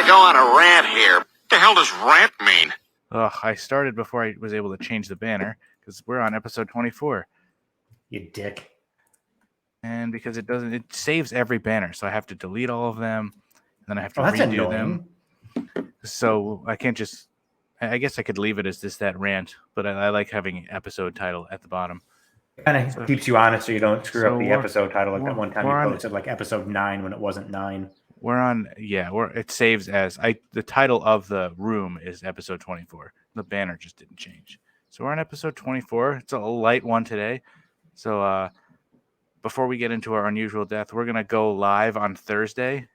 gotta go on a rant here. What the hell does rant mean? Ugh, I started before I was able to change the banner because we're on episode 24. You dick. And because it saves every banner, so I have to delete all of them, and then I have to that's redo annoying. them. So I can't just. I guess I could leave it as that rant, but I like having episode title at the bottom. Kind of keeps you honest, so you don't screw up the episode title like that one time you on, posted like episode 9 when it wasn't 9. We're on, it saves as the title of the room is episode 24. The banner just didn't change, so we're on episode 24. It's a light one today. So before we get into our unusual death, we're gonna go live on Thursday.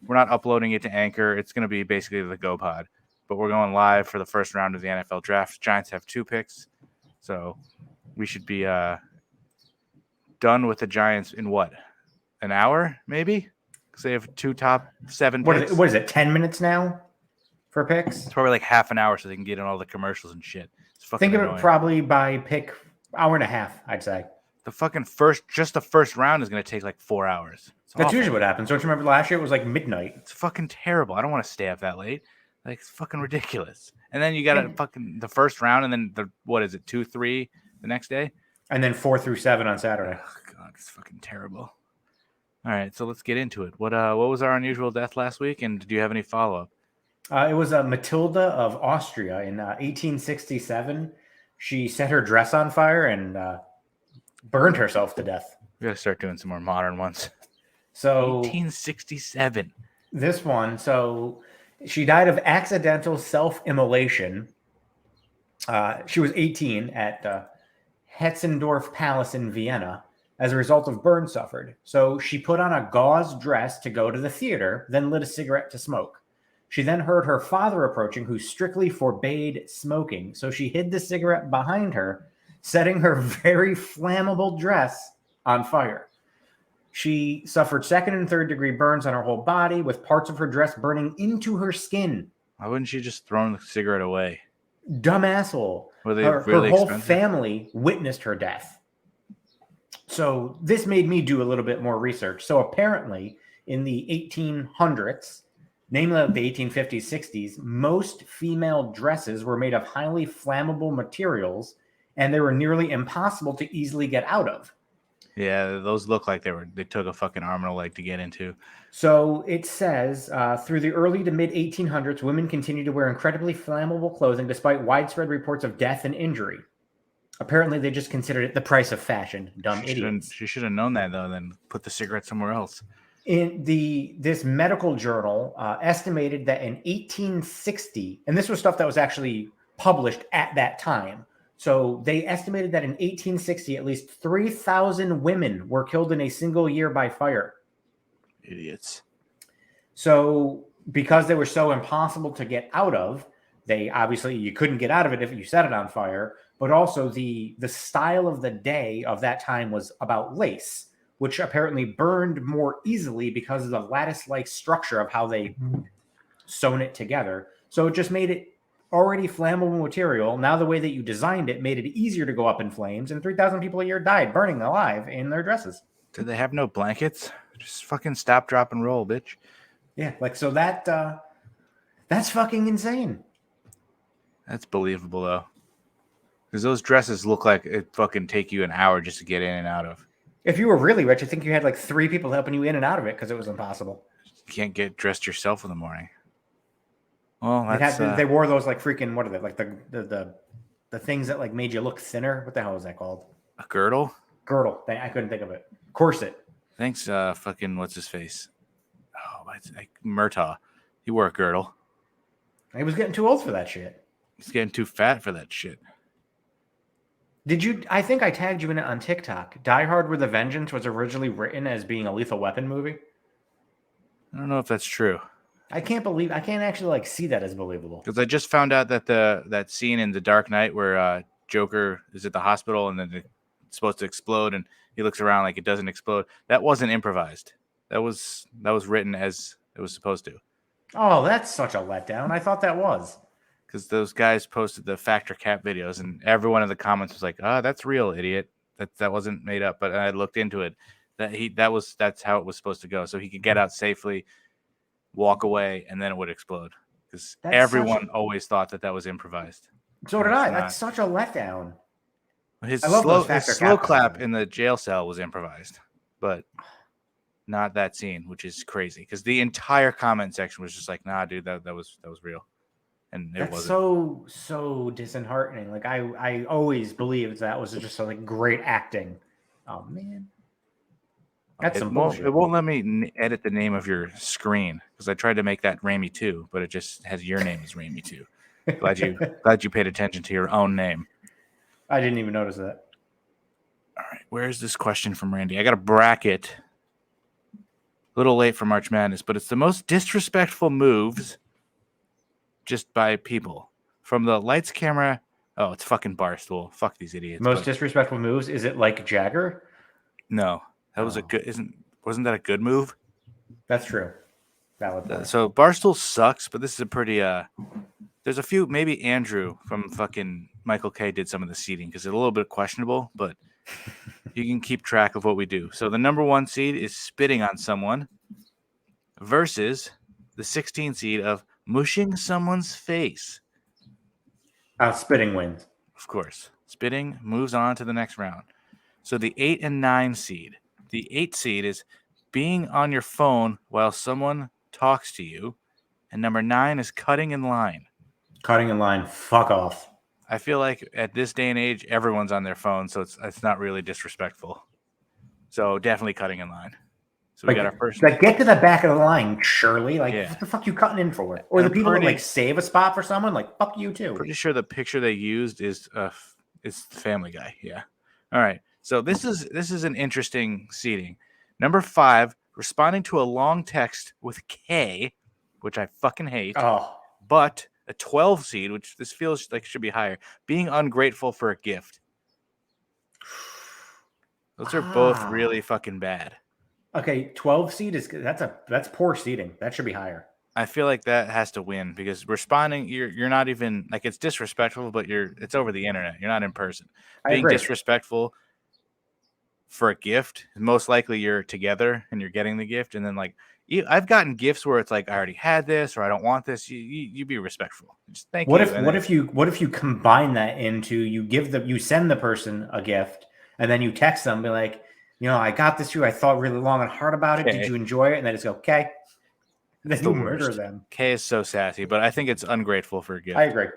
We're not uploading it to Anchor. It's gonna be basically the GoPod, but we're going live for the first round of the NFL draft. Giants have 2 picks, so we should be done with the Giants in what, an hour maybe? Because they have 2 top 7 picks. What is it, 10 minutes now for picks? It's probably like half an hour so they can get in all the commercials and shit. Think of it probably by pick hour and a half, I'd say. The fucking just the first round is going to take like 4 hours. That's usually what happens. Don't you remember last year it was like midnight? It's fucking terrible. I don't want to stay up that late. Like, it's fucking ridiculous. And then you got fucking the first round and then 2, 3 the next day? And then 4 through 7 on Saturday. Oh, God, it's fucking terrible. All right, so let's get into it. What was our unusual death last week, and did you have any follow-up? It was Matilda of Austria in 1867. She set her dress on fire and burned herself to death. We got to start doing some more modern ones. So 1867. This one, so she died of accidental self-immolation. She was 18 at Hetzendorf Palace in Vienna as a result of burns suffered. So she put on a gauze dress to go to the theater, then lit a cigarette to smoke. She then heard her father approaching, who strictly forbade smoking. So she hid the cigarette behind her, setting her very flammable dress on fire. She suffered 2nd and 3rd degree burns on her whole body, with parts of her dress burning into her skin. Why wouldn't she just throw the cigarette away? Dumb asshole. Were they her really whole expensive? family witnessed her death. So this made me do a little bit more research. So apparently in the 1800s, namely the 1850s, 60s, most female dresses were made of highly flammable materials, and they were nearly impossible to easily get out of. Yeah, those look like they took a fucking arm and a leg to get into. So it says, through the early to mid 1800s, women continued to wear incredibly flammable clothing despite widespread reports of death and injury. Apparently, they just considered it the price of fashion. Dumb idiots. She should have known that, though, then put the cigarette somewhere else. In this medical journal estimated that in 1860, and this was stuff that was actually published at that time. So they estimated that in 1860, at least 3,000 women were killed in a single year by fire. Idiots. So because they were so impossible to get out of, you couldn't get out of it if you set it on fire. But also the style of the day of that time was about lace, which apparently burned more easily because of the lattice-like structure of how they sewn it together. So it just made it already flammable material. Now the way that you designed it made it easier to go up in flames, and 3,000 people a year died burning alive in their dresses. Did they have no blankets? Just fucking stop, drop, and roll, bitch. Yeah, so that's fucking insane. That's believable, though. Because those dresses look like it fucking take you an hour just to get in and out of. If you were really rich, I think you had like 3 people helping you in and out of it because it was impossible. You can't get dressed yourself in the morning. Well, that's... They wore those like freaking, what are they? Like the things that like made you look thinner. What the hell is that called? A girdle? Girdle. I couldn't think of it. Corset. Thanks, fucking, what's his face? Oh, it's like Murtaugh. He wore a girdle. He was getting too old for that shit. He's getting too fat for that shit. I think I tagged you in it on TikTok. Die Hard with a Vengeance was originally written as being a Lethal Weapon movie. I don't know if that's true. I can't actually like see that as believable. Because I just found out that that scene in The Dark Knight where Joker is at the hospital and then it's supposed to explode and he looks around like it doesn't explode. That wasn't improvised. That was written as it was supposed to. Oh, that's such a letdown. I thought that was. Because those guys posted the Factor Cap videos, and everyone in the comments was like, that's real, idiot. That wasn't made up." But I looked into it. That's how it was supposed to go, so he could get out safely. walk away, and then it would explode. Because That's everyone always thought that was improvised. So And did it's I. not. That's such a letdown. His I love those slow factor clap capitalism. in the jail cell was improvised, but not that scene, which is crazy. Because the entire comment section was just like, "Nah, dude, that was real," and it That's wasn't. so disheartening. Like I always believed that was just like great acting. Oh man, that's some bullshit. It won't let me edit the name of your screen because I tried to make that Ramey 2, but it just has your name as Ramey 2. Glad you paid attention to your own name. I didn't even notice that. All right, where's this question from Randy? I got a bracket. A little late for March Madness, but it's the most disrespectful moves just by people. From the lights, camera. Oh, it's fucking Barstool. Fuck these idiots. Most disrespectful moves? Is it like Jagger? No, that was a good. Wasn't that a good move? That's true. Valid point. So Barstool sucks, but this is a pretty. There's a few. Maybe Andrew from fucking Michael K did some of the seeding because it's a little bit questionable, but you can keep track of what we do. So the number 1 seed is spitting on someone versus the 16 seed of mushing someone's face. Spitting wins. Of course. Spitting moves on to the next round. So the 8 and 9 seed. The 8 seed is being on your phone while someone talks to you. And number 9 is cutting in line. Cutting in line. Fuck off. I feel like at this day and age, everyone's on their phone, so it's not really disrespectful. So definitely cutting in line. So we got our first. Like, get to the back of the line, Shirley. Like, what the fuck you cutting in for? Or And the people that like save a spot for someone, like, fuck you too. Pretty sure the picture they used is Family Guy. Yeah. All right. So this is an interesting seating. Number 5, responding to a long text with K, which I fucking hate. Oh. But a 12 seed, which this feels like should be higher, being ungrateful for a gift. Those are both really fucking bad. Okay, 12 seed that's poor seeding. That should be higher. I feel like that has to win because responding, you're not even like it's disrespectful, but it's over the internet. You're not in person. Being disrespectful for a gift, most likely you're together and you're getting the gift, and then like I've gotten gifts where it's like I already had this or I don't want this. You be respectful. Just thank you. What if you combine that into you send the person a gift and then you text them, be like, I got this to you. I thought really long and hard about it. Did you enjoy it? And then it's okay. Then you murder them. K is so sassy, but I think it's ungrateful for a gift. I agree.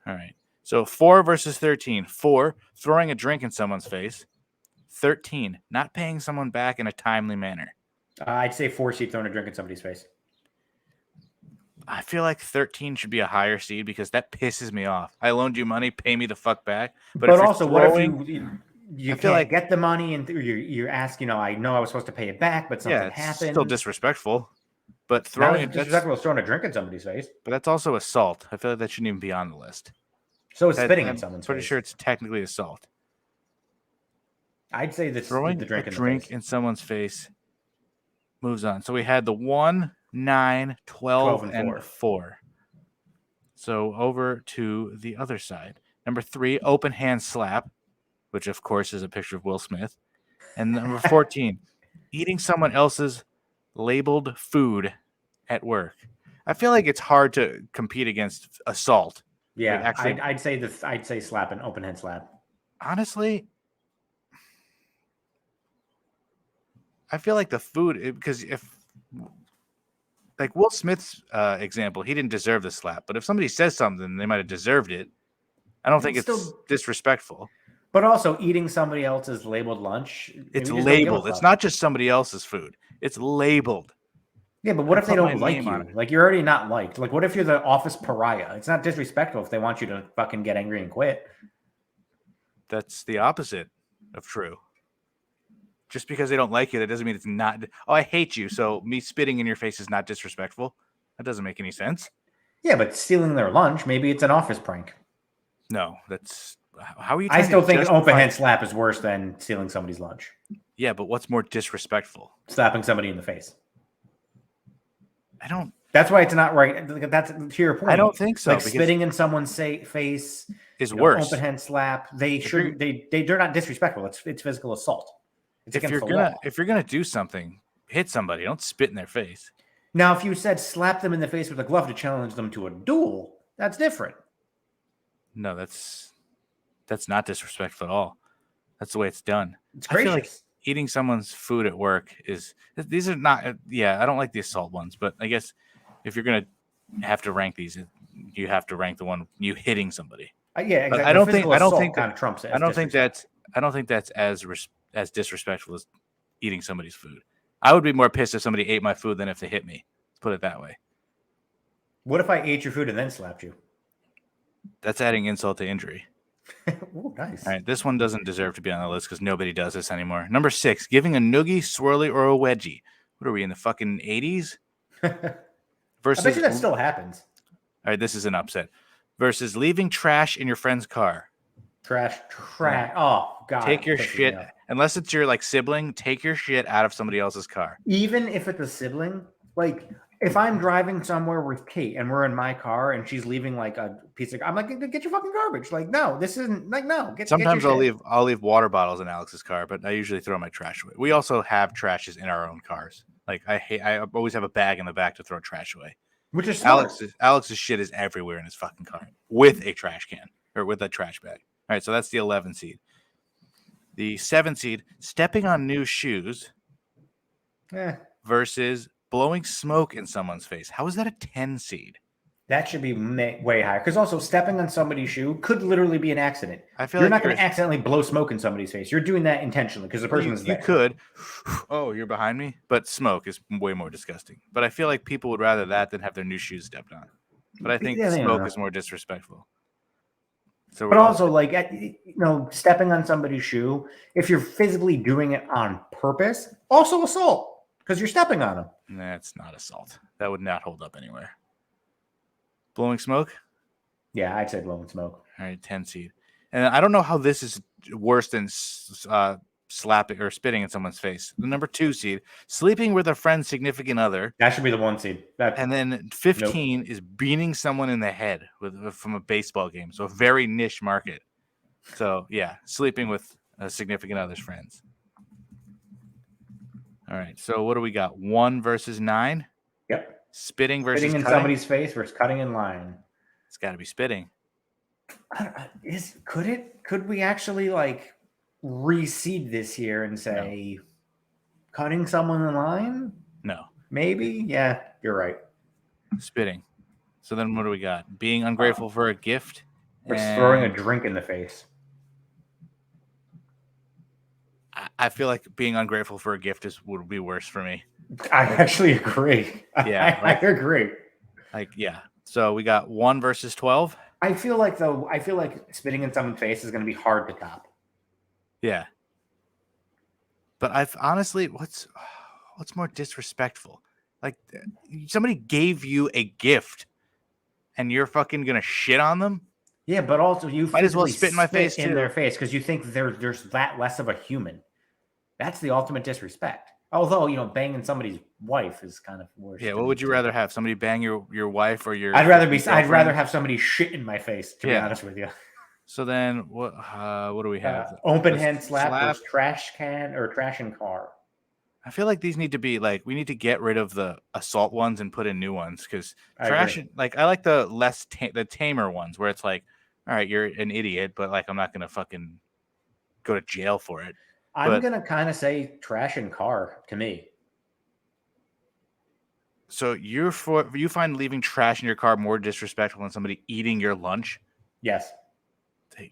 All right. So 4 versus 13. 4, throwing a drink in someone's face. 13, not paying someone back in a timely manner. I'd say 4 seed throwing a drink in somebody's face. I feel like 13 should be a higher seed because that pisses me off. I loaned you money, pay me the fuck back. But also, what if you can't get the money and you're asking, I know I was supposed to pay it back, but something happened. Still disrespectful. But throwing disrespectful is throwing a drink in somebody's face. But that's also assault. I feel like that shouldn't even be on the list. So it's spitting in someone's face. Pretty sure it's technically assault. I'd say throwing the drink a drink in someone's face moves on. So we had the 1, 9, 12 and 4. So over to the other side. Number 3, open hand slap, which of course is a picture of Will Smith. And number 14, eating someone else's labeled food at work. I feel like it's hard to compete against assault. Yeah, like I'd say slap, an open hand slap. Honestly, I feel like the food, because if like Will Smith's example, he didn't deserve the slap, but if somebody says something, they might have deserved it. I don't think it's disrespectful. But also eating somebody else's labeled lunch. It's labeled. It's not just somebody else's food. It's labeled. Yeah, but what if they don't like you? Like, you're already not liked. Like, what if you're the office pariah? It's not disrespectful if they want you to fucking get angry and quit. That's the opposite of true. Just because they don't like you, that doesn't mean it's not. Oh, I hate you, so me spitting in your face is not disrespectful. That doesn't make any sense. Yeah, but stealing their lunch, maybe it's an office prank. No, that's... How are you? I still think an open hand slap is worse than stealing somebody's lunch. Yeah, but what's more disrespectful? Slapping somebody in the face. I don't. That's why it's not right. That's to your point. I don't think so. Like spitting in someone's face is worse. Open hand slap. They shouldn't. They're not disrespectful. It's physical assault. It's if you're gonna do something, hit somebody. Don't spit in their face. Now, if you said slap them in the face with a glove to challenge them to a duel, that's different. No, that's not disrespectful at all. That's the way it's done. It's I feel like gracious. eating someone's food at work is. These are not. Yeah, I don't like the assault ones, but I guess if you're gonna have to rank these, you have to rank the one you hitting somebody. Yeah, But exactly. I don't think. Physical I don't assault think kind that. of trumps it. I as don't think disrespect. that's. I don't think that's as disrespectful as eating somebody's food. I would be more pissed if somebody ate my food than if they hit me. Let's put it that way. What if I ate your food and then slapped you? That's adding insult to injury. Ooh, nice. All right, this one doesn't deserve to be on the list because nobody does this anymore. Number 6, giving a noogie, swirly, or a wedgie. What are we in the fucking 80s? I Versus, bet you that still happens. all right, this is an upset. Versus leaving trash in your friend's car. Trash. Oh, God. Take your pisses me shit, off. unless it's your like sibling. Take your shit out of somebody else's car. Even if it's a sibling, like if I'm driving somewhere with Kate and we're in my car and she's leaving like a piece of, I'm like, get your fucking garbage. Like, no, this isn't like, no. Sometimes get your I'll leave water bottles in Alex's car, but I usually throw my trash away. We also have trashes in our own cars. Like I always have a bag in the back to throw trash away. Which is smart. Alex's shit is everywhere in his fucking car with a trash can or with a trash bag. All right, so that's the 11 seed. The 7 seed, stepping on new shoes versus blowing smoke in someone's face. How is that a 10 seed? That should be way higher. Because also stepping on somebody's shoe could literally be an accident. I feel you're like not going to accidentally blow smoke in somebody's face. You're doing that intentionally because the person is there. You could. Oh, you're behind me? But smoke is way more disgusting. But I feel like people would rather that than have their new shoes stepped on. But I think smoke is more disrespectful. So but also, like, stepping on somebody's shoe, if you're physically doing it on purpose, also assault because you're stepping on them. That's not assault. That would not hold up anywhere. Blowing smoke? Yeah, I'd say blowing smoke. All right, 10 seed. And I don't know how this is worse than slapping or spitting in someone's face. The number 2 seed, sleeping with a friend's significant other. That should be the 1 seed. And then 15 is beating someone in the head from a baseball game. So a very niche market. So yeah, sleeping with a significant other's friends. All right. So what do we got? 1 versus 9. Yep. Spitting versus spitting in cutting? somebody's face versus cutting in line. It's got to be spitting. Could we actually like reseed this here and say cutting someone in line? No. Maybe. Yeah, you're right. Spitting. So then what do we got? Being ungrateful for a gift versus throwing a drink in the face. I feel like being ungrateful for a gift would be worse for me. I actually agree. Yeah, I agree. Like, yeah. So we got 1 versus 12. I feel like spitting in someone's face is going to be hard to top. Yeah. But I've honestly, what's more disrespectful? Like, somebody gave you a gift and you're fucking going to shit on them? Yeah, but also you might as well spit in my face in too. their face because you think there's that less of a human. That's the ultimate disrespect. Although, banging somebody's wife is kind of worse. Yeah, what would you rather have? Somebody bang your wife or your I'd rather have somebody shit in my face, to be honest with you. So then what do we have? Open hand slap versus trash can or trash in car. I feel like these need to be we need to get rid of the assault ones and put in new ones because trash. I like the the tamer ones where it's like, all right, you're an idiot, but I'm not gonna fucking go to jail for it. I'm gonna kind of say trash in car to me. So you find leaving trash in your car more disrespectful than somebody eating your lunch? Yes.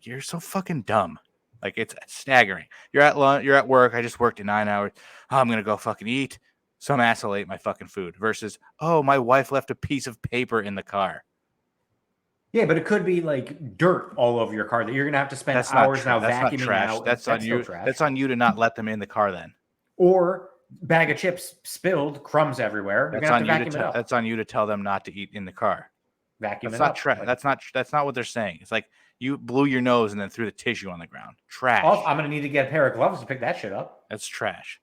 You're so fucking dumb. It's staggering. You're at work. I just worked 9 hours. Oh, I'm gonna go fucking eat. Some asshole ate my fucking food. Versus, oh, my wife left a piece of paper in the car. Yeah, but it could be dirt all over your car that you're gonna have to spend hours now vacuuming out. That's on you. That's on you to not let them in the car then. Or bag of chips spilled, crumbs everywhere. That's on you that's on you to tell them not to eat in the car. Vacuum that's it up. That's not what they're saying. It's like you blew your nose and then threw the tissue on the ground. Trash. Also, I'm gonna need to get a pair of gloves to pick that shit up. That's trash.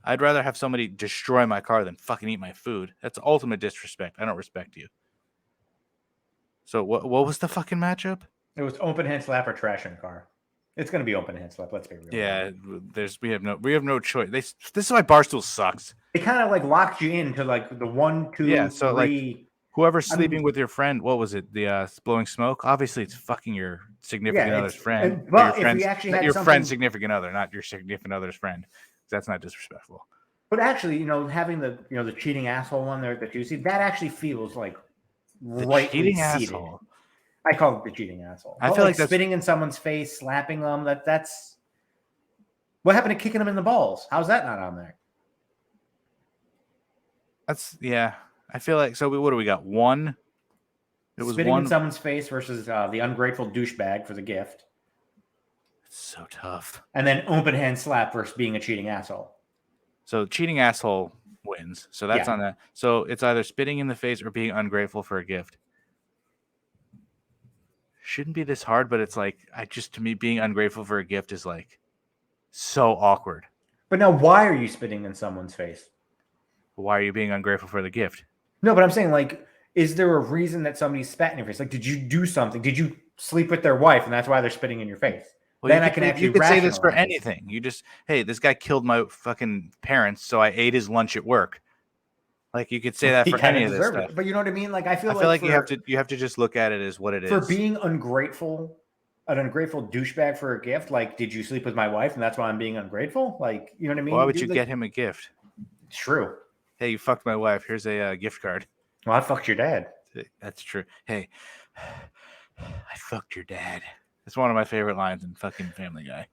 I'd rather have somebody destroy my car than fucking eat my food. That's ultimate disrespect. I don't respect you. So what was the fucking matchup? It was open hand slap or trash in car. It's going to be open hand slap. Let's be real. Yeah, we have no choice. This is why Barstool sucks. They kind of like locked you into like the 1, 2, Yeah, so 3. like whoever's sleeping with your friend, what was it? The blowing smoke. Obviously, it's fucking your significant other's friend. But if we actually had your something, friend's significant other, not your significant other's friend. That's not disrespectful. But actually, having the the cheating asshole one there that you see, that actually feels like rightly cheating seated. asshole. I call it the cheating asshole. I feel like that's spitting in someone's face, slapping them. That's what happened to kicking them in the balls. How's that not on there? Yeah. I feel like what do we got? One. It was spitting in someone's face versus the ungrateful douchebag for the gift. It's so tough. And then open hand slap versus being a cheating asshole. So cheating asshole wins. So that's on that. So it's either spitting in the face or being ungrateful for a gift. Shouldn't be this hard, but it's like to me being ungrateful for a gift is like so awkward. But now why are you spitting in someone's face? Why are you being ungrateful for the gift? No, but I'm saying like, is there a reason that somebody spat in your face? Like, did you do something? Did you sleep with their wife and that's why they're spitting in your face? Well, then you could say this for anything. You just, hey, this guy killed my fucking parents, so I ate his lunch at work. Like you could say that for any of this stuff. But you know what I mean? Like I feel like you have to just look at it as what it is. For being ungrateful, an ungrateful douchebag for a gift. Like, did you sleep with my wife and that's why I'm being ungrateful? Like, you know what I mean? Why would you get him a gift? True. Hey, you fucked my wife. Here's a gift card. Well, I fucked your dad. That's true. Hey, I fucked your dad. It's one of my favorite lines in fucking Family Guy.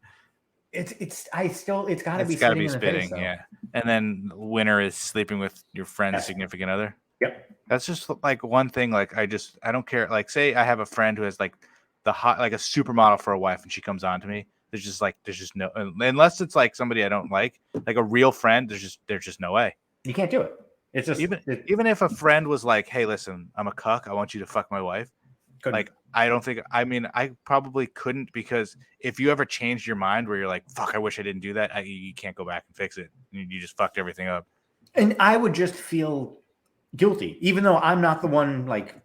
It's got to be spitting, yeah. And then the winner is sleeping with your friend's significant other. Yep. That's just like one thing. Like I don't care. Like say I have a friend who has like a supermodel for a wife, and she comes on to me. There's just no, unless it's like somebody I don't like a real friend. There's just no way. You can't do it. It's just even if a friend was like, hey, listen, I'm a cuck. I want you to fuck my wife. Like, I don't think, I probably couldn't, because if you ever changed your mind where you're like, fuck, I wish I didn't do that, you can't go back and fix it. You just fucked everything up. And I would just feel guilty, even though I'm not the one, like.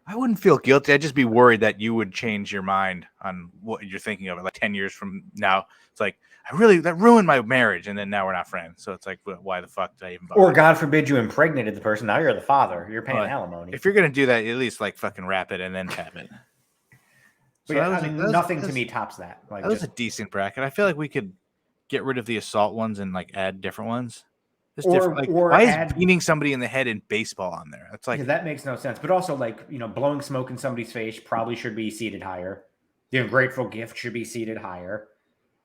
I wouldn't feel guilty. I'd just be worried that you would change your mind on what you're thinking of. Like 10 years from now, it's like, that ruined my marriage. And then now we're not friends. So it's like, why the fuck did I even bother? Or God forbid you impregnated the person. Now you're the father. You're paying alimony. If you're going to do that, at least like fucking wrap it and then tap it. So nothing to me tops that. Like, that was a decent bracket. I feel like we could get rid of the assault ones and like add different ones. Why is beating somebody in the head in baseball on there? That's like that makes no sense. But also, like, blowing smoke in somebody's face probably should be seated higher. The ungrateful gift should be seated higher.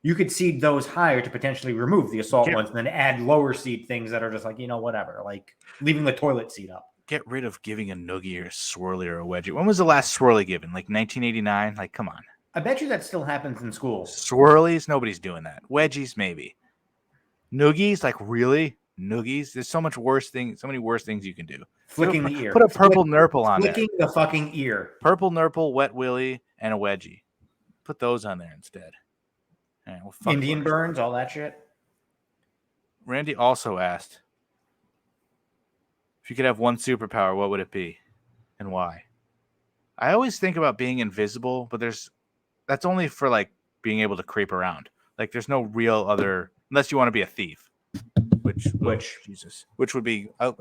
You could seed those higher to potentially remove the assault ones and then add lower seed things that are just like, whatever, like leaving the toilet seat up. Get rid of giving a noogie or a swirly or a wedgie. When was the last swirly given? Like 1989? Like, come on. I bet you that still happens in schools. Swirlies? Nobody's doing that. Wedgies? Maybe. Noogies? Like, really? Noogies? There's so many worse things you can do. Flicking the ear. Put a purple nurple on there. Flicking the fucking ear. Purple nurple, wet willy, and a wedgie. Put those on there instead. Right, Indian burns, all that shit. Randy also asked, if you could have one superpower, what would it be and why? I always think about being invisible, but that's only for like being able to creep around. Like there's no real other, unless you want to be a thief, which would be, now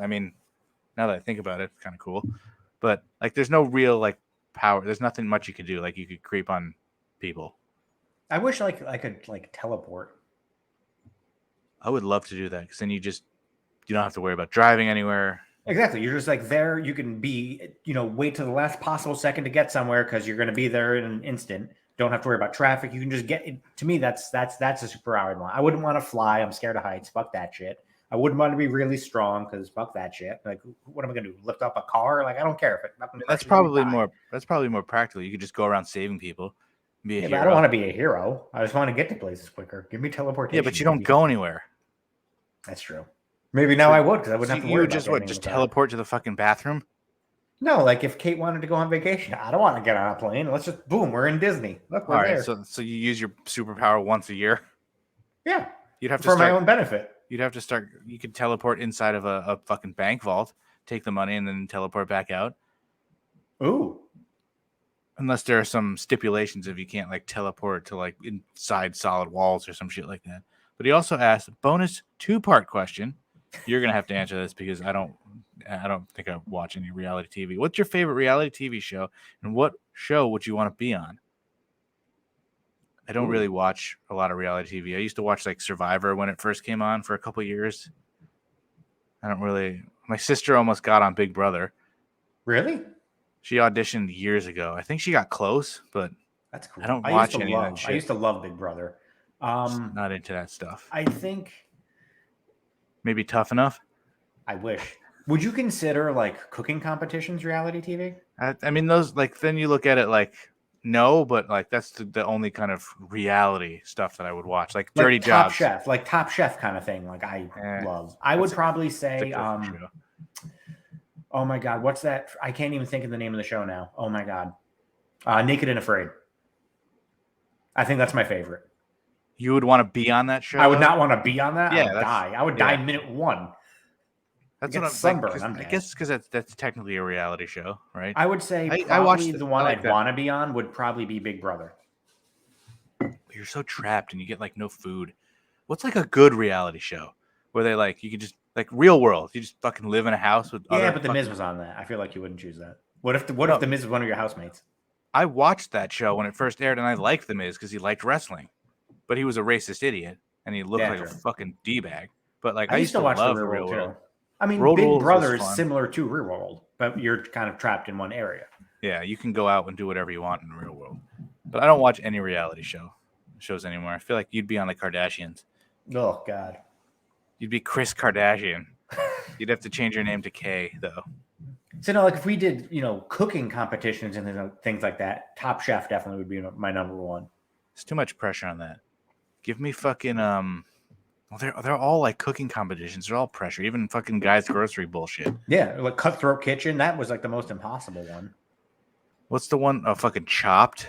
that I think about it, it's kind of cool, but like there's no real like power. There's nothing much you could do. Like you could creep on people. I wish I could like teleport. I would love to do that, because then you don't have to worry about driving anywhere. Exactly. You're just like there. You can be, wait till the last possible second to get somewhere because you're going to be there in an instant. Don't have to worry about traffic. You can just get. To me, that's a superpower I'd want. I wouldn't want to fly. I'm scared of heights. Fuck that shit. I wouldn't want to be really strong because fuck that shit. Like, what am I going to do? Lift up a car? Like, I don't care if it. That's probably more. That's probably more practical. You could just go around saving people. But I don't want to be a hero. I just want to get to places quicker. Give me teleportation. Yeah, but you don't go anywhere. That's true. Maybe now I would, because I wouldn't have to worry about it. Just teleport to the fucking bathroom? No, like if Kate wanted to go on vacation, I don't want to get on a plane. Let's just, boom, we're in Disney. Look, we're there. So you use your superpower once a year? Yeah. You'd have to for my own benefit. You'd have to start. You could teleport inside of a fucking bank vault, take the money, and then teleport back out. Ooh. Unless there are some stipulations if you can't like teleport to like inside solid walls or some shit like that. But he also asked bonus 2-part question. You're gonna have to answer this because I don't think I watch any reality TV. What's your favorite reality TV show, and what show would you want to be on? I don't really watch a lot of reality TV. I used to watch like Survivor when it first came on for a couple years. I don't really. My sister almost got on Big Brother. Really? She auditioned years ago. I think she got close, but That's cool. I don't watch any of that shit. I used to love Big Brother. Just not into that stuff. I think Maybe Tough Enough. I wish. Would you consider like cooking competitions reality TV? I mean, those like then you look at it like no, but like that's the only kind of reality stuff that I would watch, like Dirty Jobs, Top Chef kind of thing. Like I love. I would probably say, oh my God, what's that? I can't even think of the name of the show now. Oh my God, Naked and Afraid. I think that's my favorite. You would want to be on that show? I would not want to be on that. Yeah, I would die. I would die minute 1. That's what I'm sunburned. I guess because that's technically a reality show, right? I would say I watched the one I'd want to be on would probably be Big Brother. You're so trapped and you get like no food. What's like a good reality show where they like you could just like Real World? You just fucking live in a house with but the Miz was on that. I feel like you wouldn't choose that. What if the Miz was one of your housemates? I watched that show when it first aired and I liked the Miz because he liked wrestling, but he was a racist idiot and he looked like a fucking d-bag. But like I used to watch love the Real World. I mean, Big Brother is similar to Real World, but you're kind of trapped in one area. Yeah, you can go out and do whatever you want in the Real World. But I don't watch any reality shows anymore. I feel like you'd be on the Kardashians. Oh, God. You'd be Kris Kardashian. You'd have to change your name to K, though. So, no, like if we did, cooking competitions and things like that, Top Chef definitely would be my number one. It's too much pressure on that. Give me fucking Well, they're all like cooking competitions. They're all pressure. Even fucking Guy's Grocery bullshit. Yeah, like Cutthroat Kitchen. That was like the most impossible one. What's the one? Oh, fucking Chopped.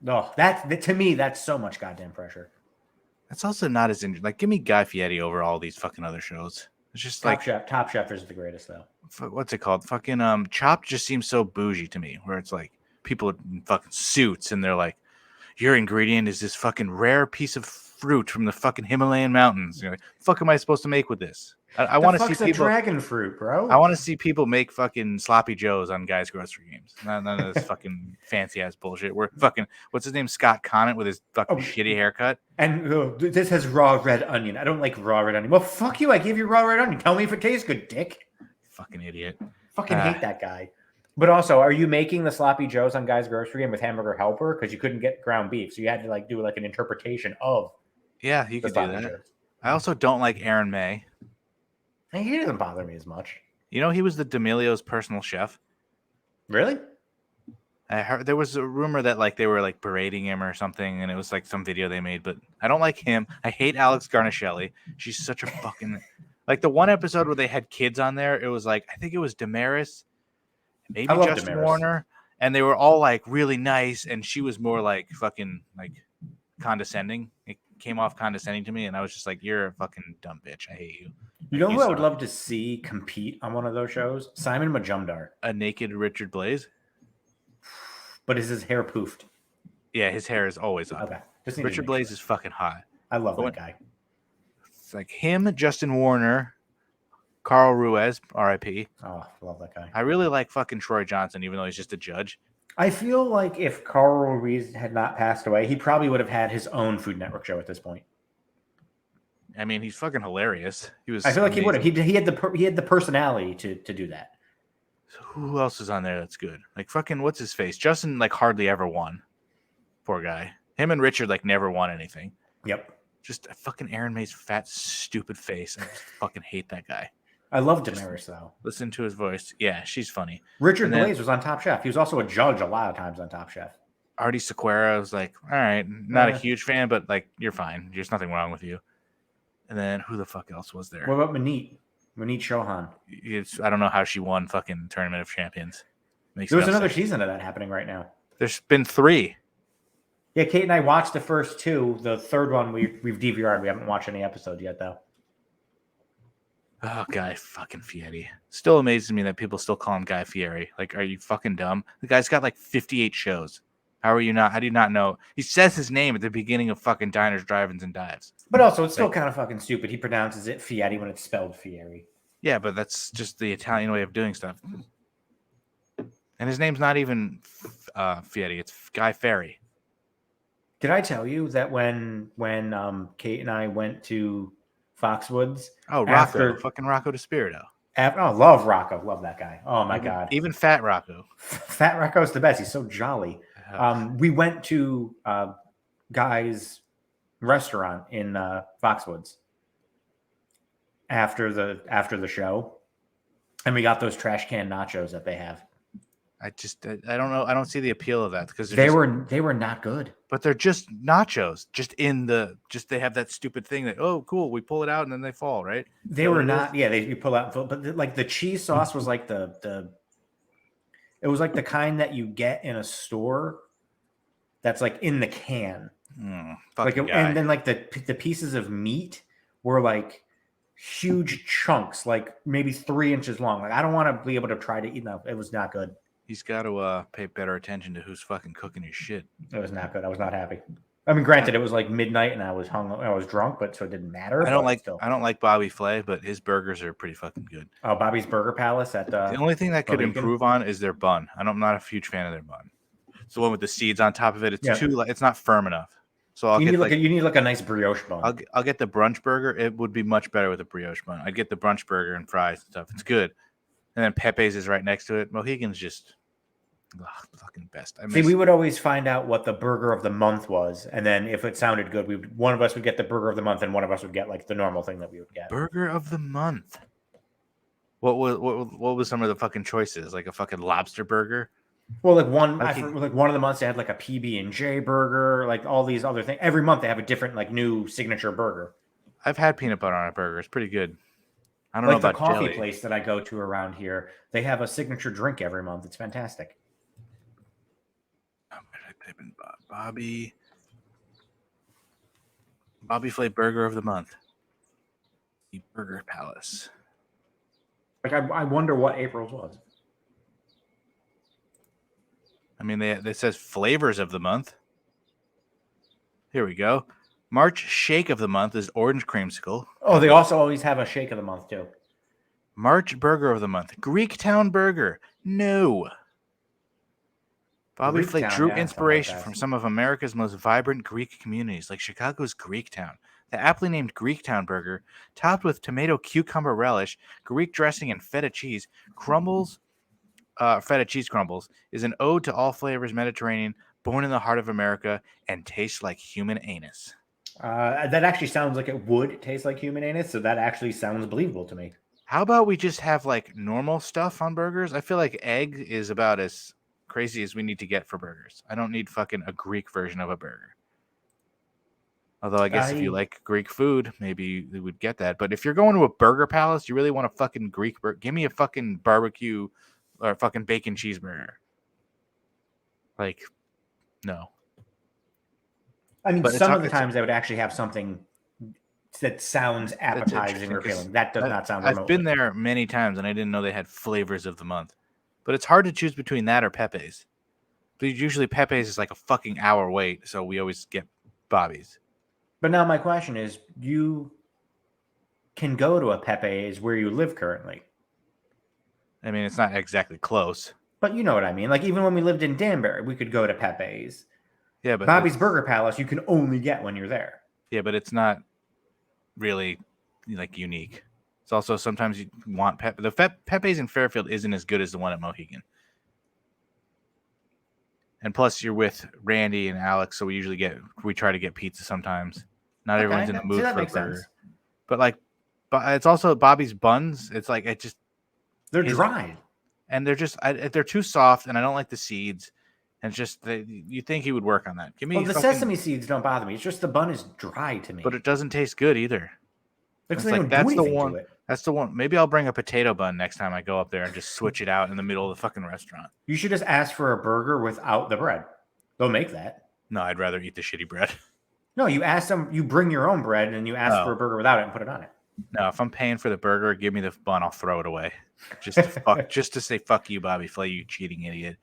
No, to me, that's so much goddamn pressure. That's also not as interesting. Like, give me Guy Fieri over all these fucking other shows. It's just Top Chef is the greatest though. What's it called? Fucking Chopped just seems so bougie to me. Where it's like people in fucking suits and they're like, your ingredient is this fucking rare piece of fruit from the fucking Himalayan mountains. You're like, the fuck am I supposed to make with this? I want to see people. Dragon fruit, bro. I want to see people make fucking sloppy joes on Guys Grocery Games. None of this fucking fancy ass bullshit. We're fucking what's his name? Scott Conant with his fucking shitty haircut. And this has raw red onion. I don't like raw red onion. Well, fuck you. I gave you raw red onion. Tell me if it tastes good, dick. Fucking idiot. Fucking hate that guy. But also, are you making the sloppy joes on Guys Grocery Game with Hamburger Helper because you couldn't get ground beef, so you had to like do like an interpretation of? Yeah, you could do that. Joes. I also don't like Aaron May. He doesn't bother me as much. You know, he was the D'Amelio's personal chef. Really? I heard there was a rumor that like they were like berating him or something, and it was like some video they made. But I don't like him. I hate Alex Garnaschelli. She's such a fucking like the one episode where they had kids on there. It was like I think it was Damaris, maybe Justin Warner, and they were all like really nice, and she was more like fucking like condescending. It came off condescending to me, and I was just like, "You're a fucking dumb bitch. I hate you." You know who I would love to see compete on one of those shows? Simon Majumdar. A naked Richard Blaze? But is his hair poofed? Yeah, his hair is always up. Okay. Richard Blaze is fucking hot. I love that guy. It's like him, Justin Warner, Carl Ruiz, R.I.P. Oh, love that guy. I really like fucking Troy Johnson, even though he's just a judge. I feel like if Carl Ruiz had not passed away, he probably would have had his own Food Network show at this point. I mean, he's fucking hilarious. I feel like he would have. He had the personality to do that. So who else is on there that's good? Like fucking what's his face? Justin like hardly ever won. Poor guy. Him and Richard like never won anything. Yep. Just fucking Aaron May's fat stupid face. I just fucking hate that guy. I love Damaris though. Listen to his voice. Yeah, she's funny. Richard Blaze was on Top Chef. He was also a judge a lot of times on Top Chef. Artie Sequeira was like, all right, not a huge fan, but like you're fine. There's nothing wrong with you. And then who the fuck else was there? What about Manit Chauhan? I don't know how she won fucking Tournament of Champions. There was another season of that happening right now. There's been 3. Yeah, Kate and I watched the first 2. The third one we've DVR'd. We haven't watched any episodes yet, though. Oh, Guy fucking Fieri. Still amazes me that people still call him Guy Fieri. Like, are you fucking dumb? The guy's got like 58 shows. How do you not know? He says his name at the beginning of fucking Diners, Drive-Ins, and Dives. But also, it's still Like, kind of fucking stupid. He pronounces it Fieri when it's spelled Fieri. yeah, but that's just the Italian way of doing stuff. And his name's not even Fieri. It's Guy Fieri. Did I tell you that when Kate and I went to Foxwoods? Oh, Rocco. Fucking Rocco DeSpirito. Love Rocco. Love that guy. Oh, my God. Even Fat Rocco. Fat Rocco's the best. He's so jolly. We went to Guy's restaurant in Foxwoods after the show, and we got those trash can nachos that they have. I don't know. I don't see the appeal of that because they were not good. But they're just nachos. They have that stupid thing that, oh, cool, we pull it out and then they fall, right? They were not. Yeah, you pull out, but like the cheese sauce was like it was like the kind that you get in a store. That's like in the can. And then like the pieces of meat were like huge chunks, like maybe 3 inches long. Like I don't want to be able to try to eat them. It was not good. He's got to pay better attention to who's fucking cooking his shit. It was not good. I was not happy. I mean, granted, it was like midnight and I was drunk, but so it didn't matter. I don't like Bobby Flay, but his burgers are pretty fucking good. Oh, Bobby's Burger Palace at the only thing that could improve on is their bun. I'm not a huge fan of their bun. It's the one with the seeds on top of it. It's not firm enough. So you need like a nice brioche bun. I'll get the brunch burger. It would be much better with a brioche bun. I'd get the brunch burger and fries and stuff. It's good. And then Pepe's is right next to it. Mohegan's just fucking best. We would always find out what the burger of the month was, and then if it sounded good, one of us would get the burger of the month, and one of us would get like the normal thing that we would get. Burger of the month. What was some of the fucking choices? Like a fucking lobster burger. Well, like one of the months they had like a PB&J burger, like all these other things. Every month they have a different like new signature burger. I've had peanut butter on a burger. It's pretty good. I don't know about the coffee jelly. Place that I go to around here. They have a signature drink every month. It's fantastic. I'm gonna type in Bobby Flay Burger of the Month. The Burger Palace. Like I wonder what April's was. I mean, they says flavors of the month. Here we go. March shake of the month is orange creamsicle. Oh, they also always have a shake of the month too. March burger of the month, Greektown burger. No. Bobby Flay drew inspiration from some of America's most vibrant Greek communities, like Chicago's Greektown. The aptly named Greektown burger, topped with tomato cucumber relish, Greek dressing, and feta cheese crumbles. Feta cheese crumbles is an ode to all flavors Mediterranean, born in the heart of America, and tastes like human anus. That actually sounds like it would taste like human anus, so that actually sounds believable to me. How about we just have like normal stuff on burgers? I feel like egg is about as crazy as we need to get for burgers. I don't need fucking a Greek version of a burger. Although I guess if you like Greek food, maybe we would get that. But if you're going to a burger palace, you really want a fucking Greek burger. Give me a fucking barbecue or a fucking bacon cheeseburger. Like, no. I mean, some of the times they would actually have something that sounds appetizing or appealing. That does not sound remotely. I've been there many times, and I didn't know they had flavors of the month. But it's hard to choose between that or Pepe's. But usually Pepe's is like a fucking hour wait, so we always get Bobby's. But now my question is, you can go to a Pepe's where you live currently. I mean, it's not exactly close. But you know what I mean. Like, even when we lived in Danbury, we could go to Pepe's. Yeah, but Bobby's Burger Palace, you can only get when you're there. Yeah, but it's not really like unique. It's also sometimes you want Pepe's in Fairfield isn't as good as the one at Mohegan. And plus, you're with Randy and Alex, so we try to get pizza sometimes. Not everyone's in the mood for a burger. But it's also Bobby's buns. It's like they're dry, and they're too soft, and I don't like the seeds. And it's just you think he would work on that. Give me the sesame seeds don't bother me. It's just the bun is dry to me. But it doesn't taste good either. It's like that's the one. That's the one. Maybe I'll bring a potato bun next time I go up there and just switch it out in the middle of the fucking restaurant. You should just ask for a burger without the bread. They'll make that. No, I'd rather eat the shitty bread. No, you ask them. You bring your own bread and you ask for a burger without it and put it on it. No, if I'm paying for the burger, give me the bun. I'll throw it away. Just to say fuck you, Bobby Flay, you cheating idiot.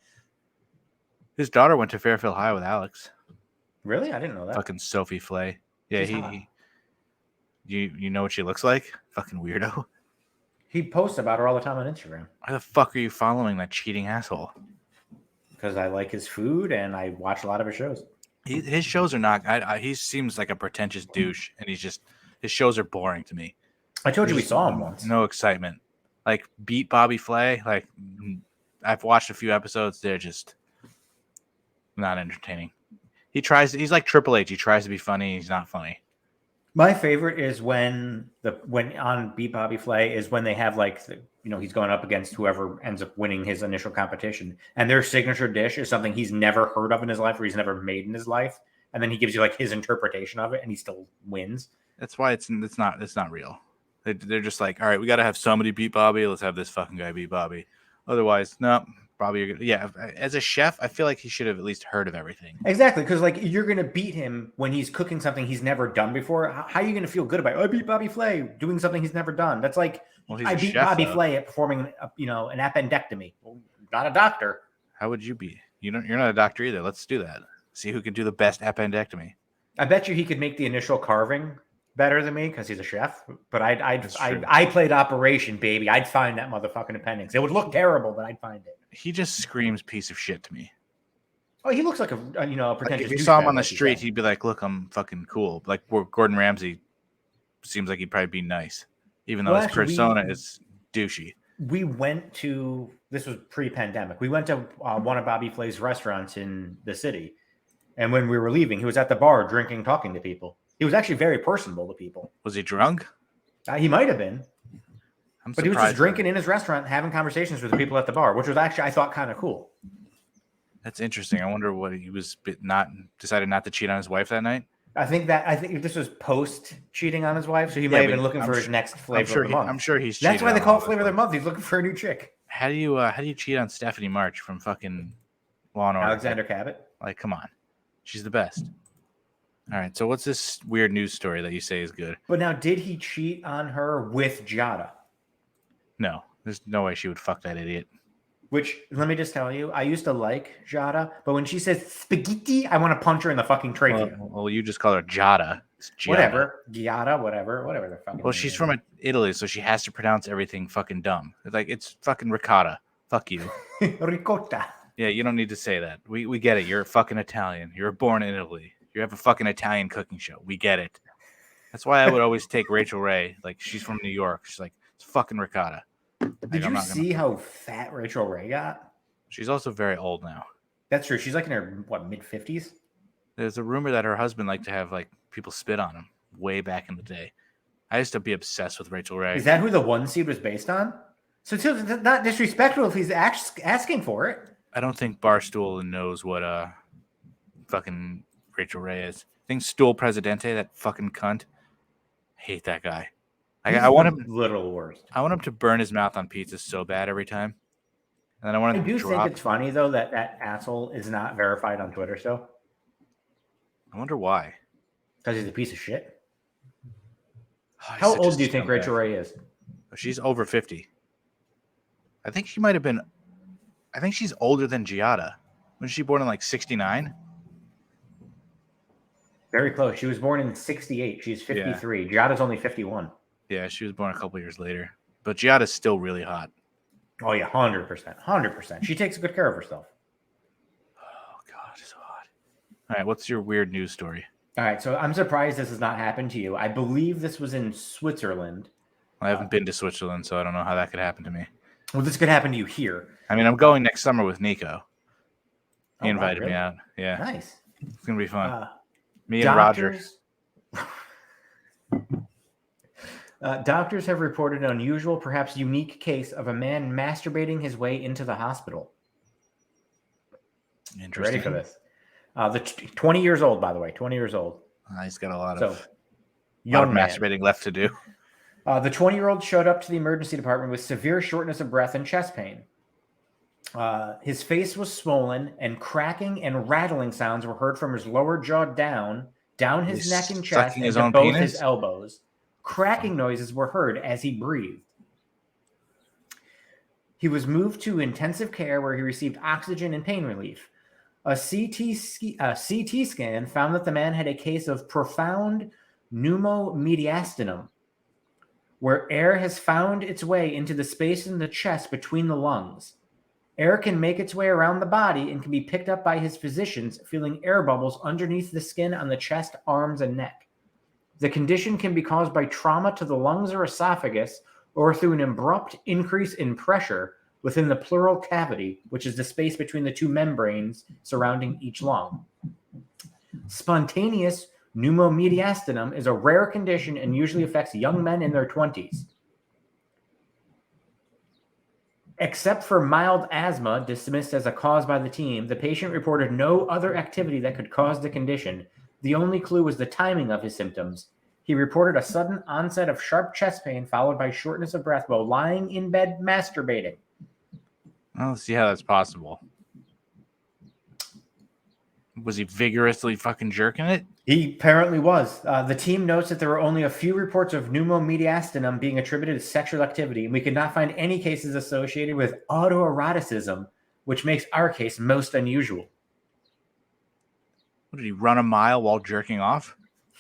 His daughter went to Fairfield High with Alex. Really? I didn't know that. Fucking Sophie Flay. Yeah, you know what she looks like? Fucking weirdo. He posts about her all the time on Instagram. Why the fuck are you following that cheating asshole? Because I like his food and I watch a lot of his shows. His shows are not. He seems like a pretentious douche, and his shows are boring to me. I told you we saw him once. No excitement. Like beat Bobby Flay. Like I've watched a few episodes. They're just not entertaining. He's like Triple H. He tries to be funny. He's not funny. My favorite is when on Beat Bobby Flay is when they have like he's going up against whoever ends up winning his initial competition, and their signature dish is something he's never heard of in his life or he's never made in his life, and then he gives you like his interpretation of it, and he still wins. That's why it's not real. They're just like, all right, we got to have somebody beat Bobby. Let's have this fucking guy beat Bobby. Otherwise, no. Bobby, yeah. As a chef, I feel like he should have at least heard of everything. Exactly, because like you're gonna beat him when he's cooking something he's never done before. How are you gonna feel good about it? I beat Bobby Flay doing something he's never done. That's like I beat Bobby Flay at performing, an appendectomy. Well, not a doctor. How would you be? You're not a doctor either. Let's do that. See who can do the best appendectomy. I bet you he could make the initial carving better than me because he's a chef. But I played operation, baby. I'd find that motherfucking appendix. It would look terrible, but I'd find it. He just screams piece of shit to me. Oh, he looks like a pretentious. Like if you saw him on the street, he'd be like, "Look, I'm fucking cool." Like Gordon Ramsay seems like he'd probably be nice, even though his persona is douchey. We went to this was pre-pandemic. We went to one of Bobby Flay's restaurants in the city, and when we were leaving, he was at the bar drinking, talking to people. He was actually very personable to people. Was he drunk? He might have been. But he was just drinking in his restaurant, having conversations with the people at the bar, which was actually, I thought, kind of cool. That's interesting. I wonder what he was decided not to cheat on his wife that night. I think this was post cheating on his wife, so he might have been looking for his next flavor of the month. I'm sure he's. That's why they call it flavor of the month. He's looking for a new chick. How do you cheat on Stephanie March from fucking Law and Order? Alexander Cabot. Like, come on, she's the best. All right, so what's this weird news story that you say is good? But now, did he cheat on her with Giada? No, there's no way she would fuck that idiot. Which, let me just tell you, I used to like Giada, but when she says spaghetti, I want to punch her in the fucking trachea. Well, you just call her Giada. It's Giada. Whatever. Giada, whatever the fucking. Well, she's from Italy, so she has to pronounce everything fucking dumb. It's fucking ricotta. Fuck you. Ricotta. Yeah, you don't need to say that. We get it. You're fucking Italian. You were born in Italy. You have a fucking Italian cooking show. We get it. That's why I would always take Rachel Ray. Like, she's from New York. She's like, it's fucking ricotta. Did you see how fat Rachel Ray got? She's also very old now. That's true. She's like in her, mid-50s? There's a rumor that her husband liked to have, like, people spit on him way back in the day. I used to be obsessed with Rachel Ray. Is that who the one seed was based on? So it's not disrespectful if he's asking for it. I don't think Barstool knows what fucking Rachel Ray is. I think Stool Presidente, that fucking cunt. I hate that guy. I want him little worst. I want him to burn his mouth on pizza so bad every time. And then I do think it's funny though that asshole is not verified on Twitter still. I wonder why. Because he's a piece of shit. How old do you think Rachel Ray is? She's over 50. I think she might have been. I think she's older than Giada. Was she born in like 69? Very close. She was born in 68. She's 53. Yeah. Giada's only 51. Yeah, she was born a couple years later. But Giada's still really hot. Oh, yeah, 100%. 100%. She takes good care of herself. Oh, God, so hot. All right, what's your weird news story? All right, so I'm surprised this has not happened to you. I believe this was in Switzerland. I haven't been to Switzerland, so I don't know how that could happen to me. Well, this could happen to you here. I mean, I'm going next summer with Nico. He invited me out. Yeah. Nice. It's going to be fun. Me and Roger. Doctors have reported an unusual, perhaps unique case of a man masturbating his way into the hospital. Interesting. Ready for this? 20 years old, by the way. 20 years old. He's got a lot of young masturbating left to do. The 20-year-old showed up to the emergency department with severe shortness of breath and chest pain. His face was swollen, and cracking and rattling sounds were heard from his lower jaw down his neck and chest, and to both his elbows. cracking noises were heard as he breathed. He was moved to intensive care where he received oxygen and pain relief. A CT scan found that the man had a case of profound Pneumo Mediastinum, where air has found its way into the space in the chest between the lungs. Air can make its way around the body and can be picked up by his physicians, feeling air bubbles underneath the skin on the chest, arms, and neck. The condition can be caused by trauma to the lungs or esophagus, or through an abrupt increase in pressure within the pleural cavity, which is the space between the two membranes surrounding each lung. Spontaneous pneumomediastinum is a rare condition and usually affects young men in their 20s. Except for mild asthma, dismissed as a cause by the team, the patient reported no other activity that could cause the condition. The only clue was the timing of his symptoms. He reported a sudden onset of sharp chest pain followed by shortness of breath while lying in bed masturbating. Well, let's see how that's possible. Was he vigorously fucking jerking it? He apparently was. The team notes that there were only a few reports of pneumomediastinum being attributed to sexual activity, and we could not find any cases associated with autoeroticism, which makes our case most unusual. What, did he run a mile while jerking off?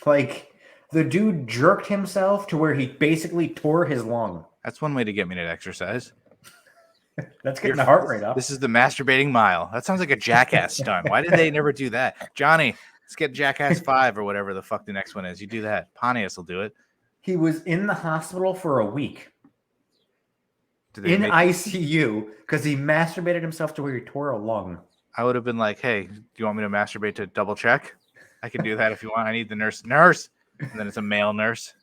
Like, the dude jerked himself to where he basically tore his lung. That's one way to get me to exercise. That's getting the heart rate up. This is the masturbating mile. That sounds like a Jackass stunt. Why did they never do that? Johnny, let's get Jackass 5 or whatever the fuck the next one is. You do that. Pontius will do it. He was in the hospital for a week. ICU because he masturbated himself to where he tore a lung. I would have been like, hey, do you want me to masturbate to double check? I can do that if you want. I need the nurse. Nurse! And then it's a male nurse.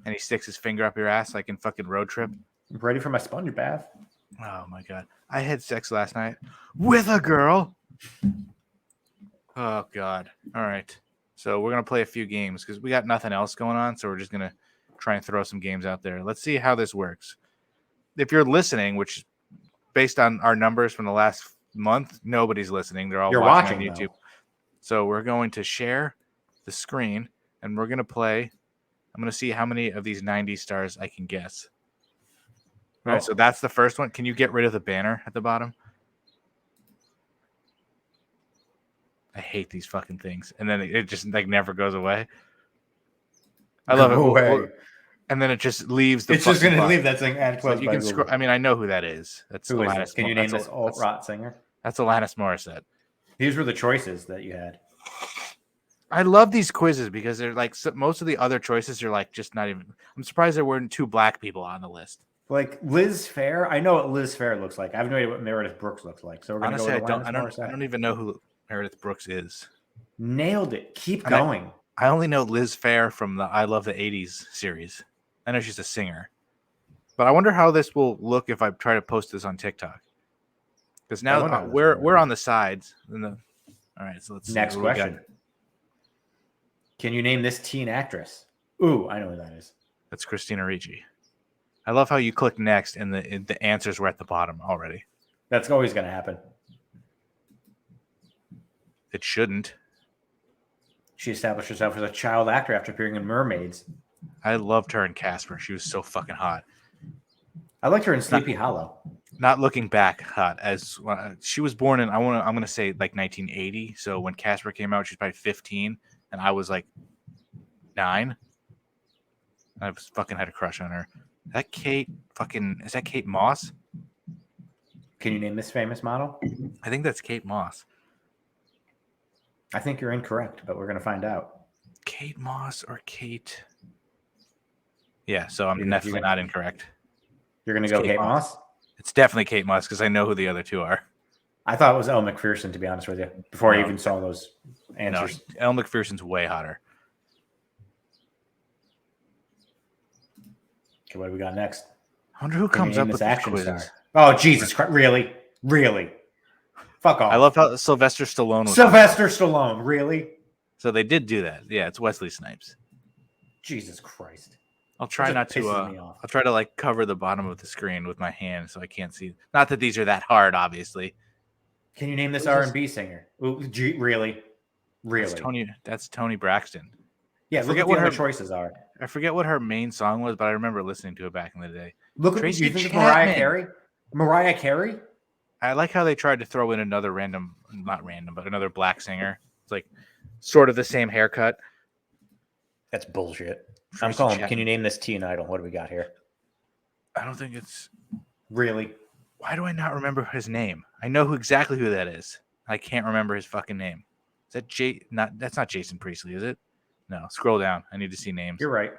And he sticks his finger up your ass like in fucking Road Trip. I'm ready for my sponge bath. Oh, my God. I had sex last night with a girl. Oh, God. All right. So we're going to play a few games because we got nothing else going on. So we're just going to try and throw some games out there. Let's see how this works. If you're listening, which based on our numbers from the last month, nobody's listening. They're all watching on YouTube. Though. So we're going to share the screen and we're going to play. I'm going to see how many of these 90 stars I can guess. All right, so that's the first one. Can you get rid of the banner at the bottom? I hate these fucking things. And then it just like never goes away. I love it. And then it just leaves the It's just going to leave that thing at close. So you can scroll. I mean, I know who that is. That's who Alanis. Is can you name this alt-rot singer? That's Alanis Morissette. These were the choices that you had. I love these quizzes because they're like most of the other choices are like just not even. I'm surprised there weren't 2 black people on the list. Like Liz Phair, I know what Liz Phair looks like. I have no idea what Meredith Brooks looks like. So we're going to go with I don't even know who Meredith Brooks is. Nailed it. Keep going. I only know Liz Phair from the I Love the 80s series. I know she's a singer. But I wonder how this will look if I try to post this on TikTok. Because now we're on the sides. All right, so let's see. Next question. Can you name this teen actress? Ooh, I know who that is. That's Christina Ricci. I love how you click next and the answers were at the bottom already. That's always going to happen. It shouldn't. She established herself as a child actor after appearing in Mermaids. I loved her in Casper. She was so fucking hot. I liked her in Sleepy Hollow. Not looking back, hot as she was born in. I'm gonna say like 1980. So when Casper came out, she's probably 15, and I was like 9. I fucking had a crush on her. Is that Kate Moss? Can you name this famous model? I think that's Kate Moss. I think you're incorrect, but we're going to find out. Kate Moss or Kate? Yeah, so I'm definitely not incorrect. You're going to go Kate Moss? It's definitely Kate Moss because I know who the other 2 are. I thought it was Elle Macpherson, to be honest with you, before I even saw those answers. No, Elle Macpherson's way hotter. Okay, what do we got next? I wonder who comes up with these quizzes. Star? Oh, Jesus Christ. Really? Fuck off. I love how Sylvester Stallone was Stallone, really? So they did do that. Yeah, it's Wesley Snipes. Jesus Christ. I'll try not to I'll try to like cover the bottom of the screen with my hand so I can't see. Not that these are that hard, obviously. Can you name this R&B singer? Ooh, really? That's Tony Braxton. Yeah, look at what her choices are. I forget what her main song was, but I remember listening to it back in the day. Look at Tracy you think it's Mariah Chapman. Carey? Mariah Carey? I like how they tried to throw in another not random, but another black singer. It's like sort of the same haircut. That's bullshit. I'm Tracy calling. Chapman. Can you name this teen idol? What do we got here? I don't think it's. Really? Why do I not remember his name? I know exactly who that is. I can't remember his fucking name. Is that That's not Jason Priestley, is it? No. Scroll down. I need to see names. You're right.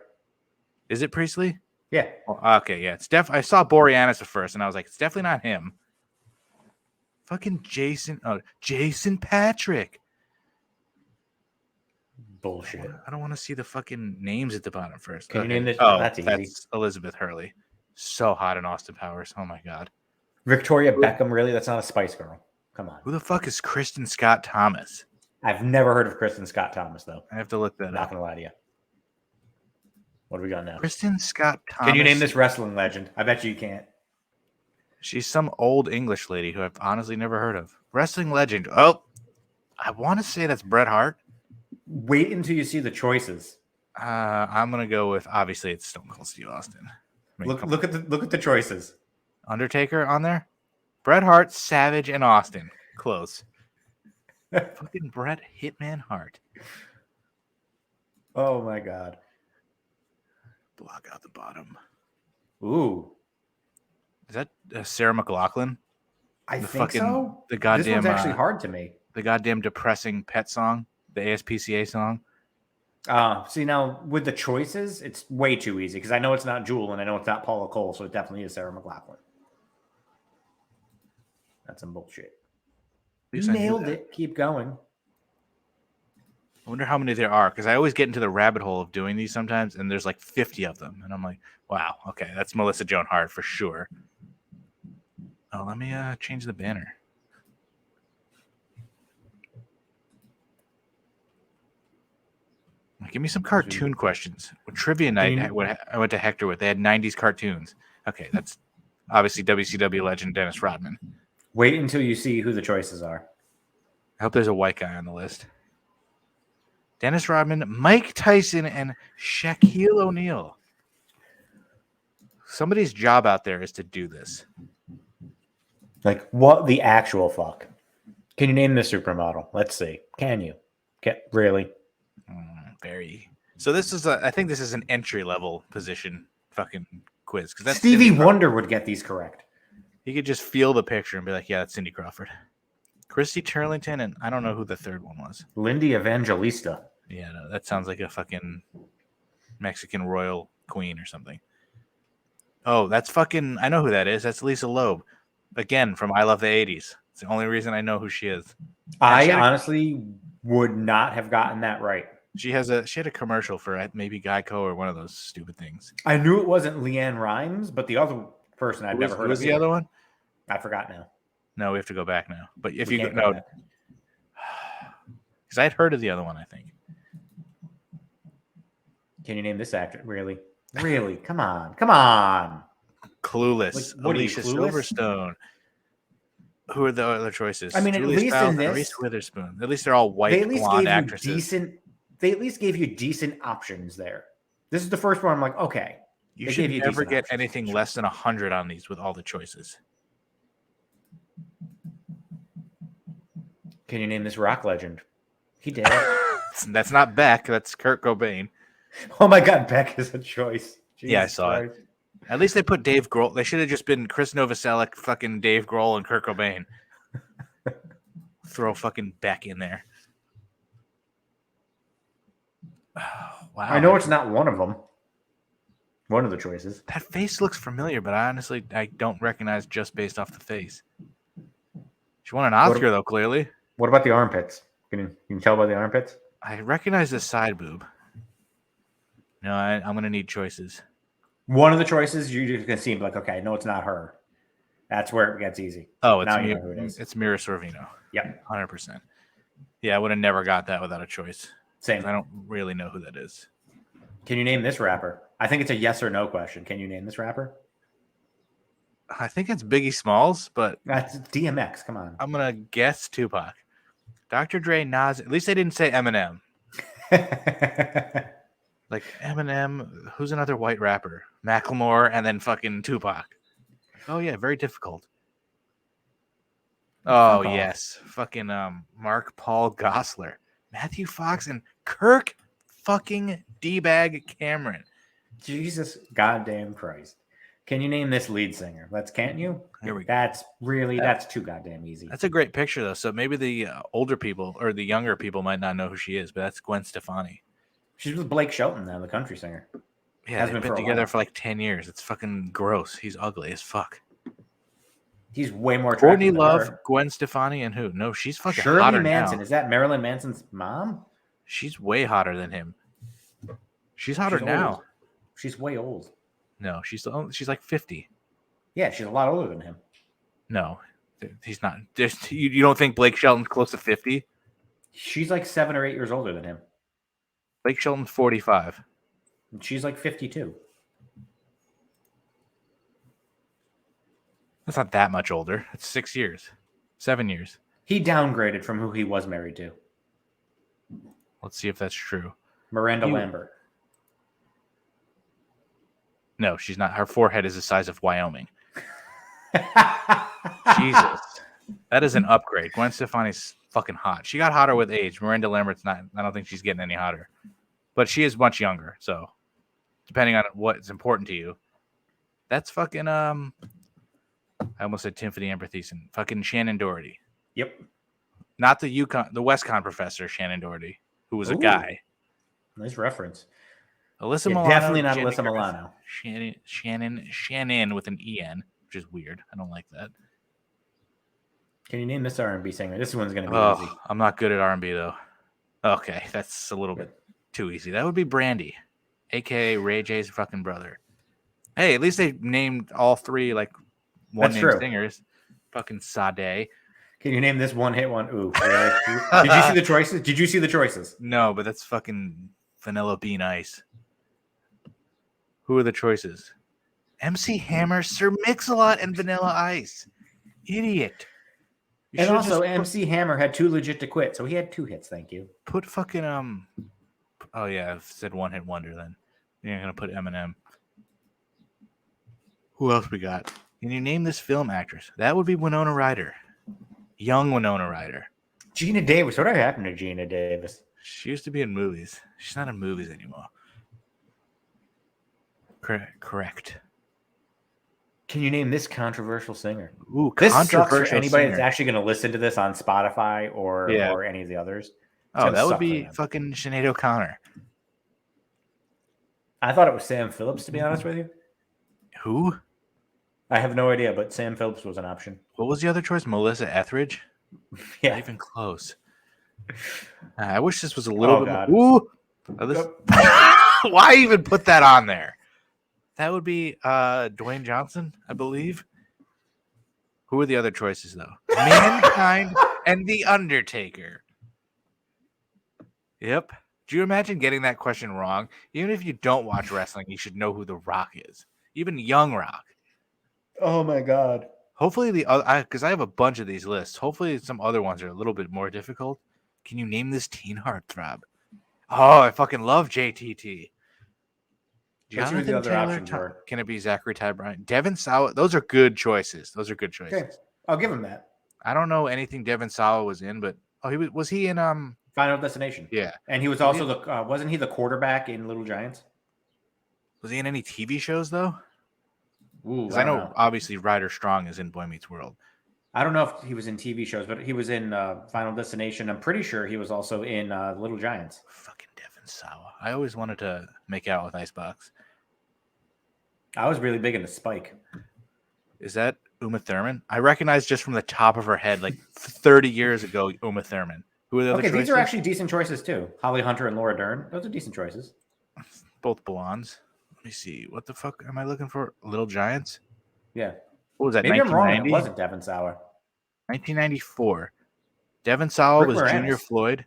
Is it Priestley? Yeah. Oh, okay, yeah. It's I saw Boreanaz at first, and I was like, it's definitely not him. Fucking Jason. Oh, Jason Patrick. Bullshit. I don't want to see the fucking names at the bottom first. Can you name this? Oh, that's easy. That's Elizabeth Hurley. So hot in Austin Powers. Oh my god. Victoria Beckham, really? That's not a Spice Girl. Come on. Who the fuck is Kristen Scott Thomas? I've never heard of Kristen Scott Thomas, though. I have to look that Not up. gonna lie to you. What do we got now? Kristen Scott Thomas. Can you name this wrestling legend? I bet you can't. She's some old English lady who I've honestly never heard of. Wrestling legend. Oh, I want to say that's Bret Hart. Wait until you see the choices. I'm gonna go with obviously it's Stone Cold Steve Austin. I mean, Look at the choices. Undertaker on there. Bret Hart, Savage, and Austin. Close. Fucking Bret Hitman Hart. Oh my god. Block out the bottom. Ooh. Is that Sarah McLachlan? I think so. The goddamn. This one's actually hard to me. The goddamn depressing pet song, the ASPCA song. See, now with the choices, it's way too easy because I know it's not Jewel and I know it's not Paula Cole, so it definitely is Sarah McLachlan. That's some bullshit. You nailed it. Keep going. I wonder how many there are because I always get into the rabbit hole of doing these sometimes, and there's like 50 of them, and I'm like, wow, okay, that's Melissa Joan Hart for sure. Oh, let me change the banner. Give me some cartoon questions. With trivia night, I went to Hector with. They had 90s cartoons. Okay, that's obviously WCW legend Dennis Rodman. Wait until you see who the choices are. I hope there's a white guy on the list. Dennis Rodman, Mike Tyson, and Shaquille O'Neal. Somebody's job out there is to do this. Like, what the actual fuck? Can you name the supermodel? Let's see. Can you? Really? Very. So this is I think this is an entry level position fucking quiz because that's Stevie Wonder would get these correct. He could just feel the picture and be like, "Yeah, that's Cindy Crawford, Christy Turlington," and I don't know who the third one was. Lindy Evangelista. Yeah, no, that sounds like a fucking Mexican royal queen or something. Oh, that's fucking. I know who that is. That's Lisa Loeb, again from I Love the '80s. It's the only reason I know who she is. I honestly would not have gotten that right. She had a commercial for maybe Geico or one of those stupid things. I knew it wasn't Leanne Rimes, but the other person I've never heard of. Who was the other one? I forgot now. No, we have to go back now. But if you go, because I'd heard of the other one, I think. Can you name this actor? Really? Really? Come on. Come on. Clueless. Like, Alicia Silverstone. Who are the other choices? I mean, Julia at least Stiles in this, Reese Witherspoon. At least they're all white blonde actresses. They at least gave you decent options there. This is the first one. I'm like, okay. You should never get anything less than 100 on these with all the choices. Can you name this rock legend? He did. That's not Beck. That's Kurt Cobain. Oh my God, Beck is a choice. Jesus yeah, I saw it. At least they put Dave Grohl. They should have just been Chris Novoselic, fucking Dave Grohl, and Kurt Cobain. Throw fucking Beck in there. Oh, wow. I know it's not one of them. One of the choices. That face looks familiar, but honestly, I don't recognize just based off the face. She won an Oscar, though, clearly. What about the armpits? Can you tell by the armpits? I recognize the side boob. No, I'm going to need choices. One of the choices, you can see, like, okay, no, it's not her. That's where it gets easy. Oh, it's Mira Sorvino. Yep. 100%. Yeah, I would have never got that without a choice. Same. I don't really know who that is. Can you name this rapper? I think it's a yes or no question. Can you name this rapper? I think it's Biggie Smalls, but that's DMX. Come on. I'm gonna guess Tupac. Dr. Dre, Nas. At least they didn't say Eminem. Like Eminem, who's another white rapper? Macklemore, and then fucking Tupac. Oh yeah, very difficult. Oh Fuck off. yes, fucking Mark Paul Gosselaar, Matthew Fox, and Kirk fucking D-bag Cameron. Jesus goddamn Christ. Can you name this lead singer? Can't you? Here we go. That's too goddamn easy. That's a great picture though. So maybe the older people or the younger people might not know who she is, but that's Gwen Stefani. She's with Blake Shelton now, the country singer. Yeah, they've been together for like 10 years. It's fucking gross. He's ugly as fuck. He's way more attractive Courtney than Love, her. Gwen Stefani, and who? No, she's fucking Shirley hotter Manson. now. Is that Marilyn Manson's mom? She's way hotter than him. She's hotter now. Old. She's way old. No, she's like 50. Yeah, she's a lot older than him. No, he's not. You don't think Blake Shelton's close to 50? She's like 7 or 8 years older than him. Blake Shelton's 45. And she's like 52. That's not that much older. That's 6 years. 7 years. He downgraded from who he was married to. Let's see if that's true. Miranda Lambert. No, she's not. Her forehead is the size of Wyoming. Jesus. That is an upgrade. Gwen Stefani's fucking hot. She got hotter with age. Miranda Lambert's not. I don't think she's getting any hotter. But she is much younger. So, depending on what's important to you. That's fucking, I almost said Tiffany Amber Thiessen. Fucking Shannon Doherty. Yep. Not the WestCon professor, Shannon Doherty, who was a guy. Nice reference. Alyssa Yeah, Milano. definitely not Jenny Alyssa Griffith, Milano. Shannon with an E-N, which is weird. I don't like that. Can you name this R&B singer? This one's going to be easy. I'm not good at R&B, though. Okay, that's a little bit too easy. That would be Brandy, a.k.a. Ray J's fucking brother. Hey, at least they named all three, like, one-name singers. Fucking Sade. Can you name this one-hit one? Ooh, really? Did you see the choices? Did you see the choices? No, but that's fucking Vanilla Bean Ice. Who are the choices? MC Hammer, Sir Mix-a-Lot, and Vanilla Ice. Idiot. And also, MC Hammer had Too Legit to Quit, so he had 2 hits. Thank you. Put fucking Oh yeah, I've said one hit wonder. Then you're gonna put Eminem. Who else we got? Can you name this film actress? That would be Winona Ryder. Young Winona Ryder. Gina Davis. What happened to Gina Davis? She used to be in movies. She's not in movies anymore. Correct. Can you name this controversial singer? Ooh, this controversial sucks for anybody singer. that's actually going to listen to this on Spotify or any of the others. Oh, that would be fucking Sinead O'Connor. I thought it was Sam Phillips, to be honest with you. Who? I have no idea, but Sam Phillips was an option. What was the other choice? Melissa Etheridge? Yeah. Not even close. I wish this was a little bit more. Ooh. Why even put that on there? That would be Dwayne Johnson, I believe. Who are the other choices, though? Mankind and The Undertaker. Yep. Do you imagine getting that question wrong? Even if you don't watch wrestling, you should know who The Rock is. Even Young Rock. Oh, my God. Hopefully the other, because I have a bunch of these lists. Hopefully some other ones are a little bit more difficult. Can you name this teen heartthrob? Oh, I fucking love JTT. Jonathan the other options were. Can it be Zachary Ty Bryan? Devin Sawa. Those are good choices. Okay. I'll give him that. I don't know anything Devin Sawa was in, but was he in Final Destination? Yeah. And he was also wasn't he the quarterback in Little Giants? Was he in any TV shows though? Ooh, I know obviously Ryder Strong is in Boy Meets World. I don't know if he was in TV shows, but he was in Final Destination. I'm pretty sure he was also in Little Giants. Fucking Devin Sawa. I always wanted to make out with Icebox. I was really big into Spike. Is that Uma Thurman? I recognize just from the top of her head, like 30 years ago, Uma Thurman. Who are the other choices? These are actually decent choices too. Holly Hunter and Laura Dern. Those are decent choices. Both blondes. Let me see. What the fuck am I looking for? Little Giants? Yeah. What was that? Maybe I'm wrong. It wasn't Devin Sawa. 1994. Devin Sawa was Moranis. Junior Floyd.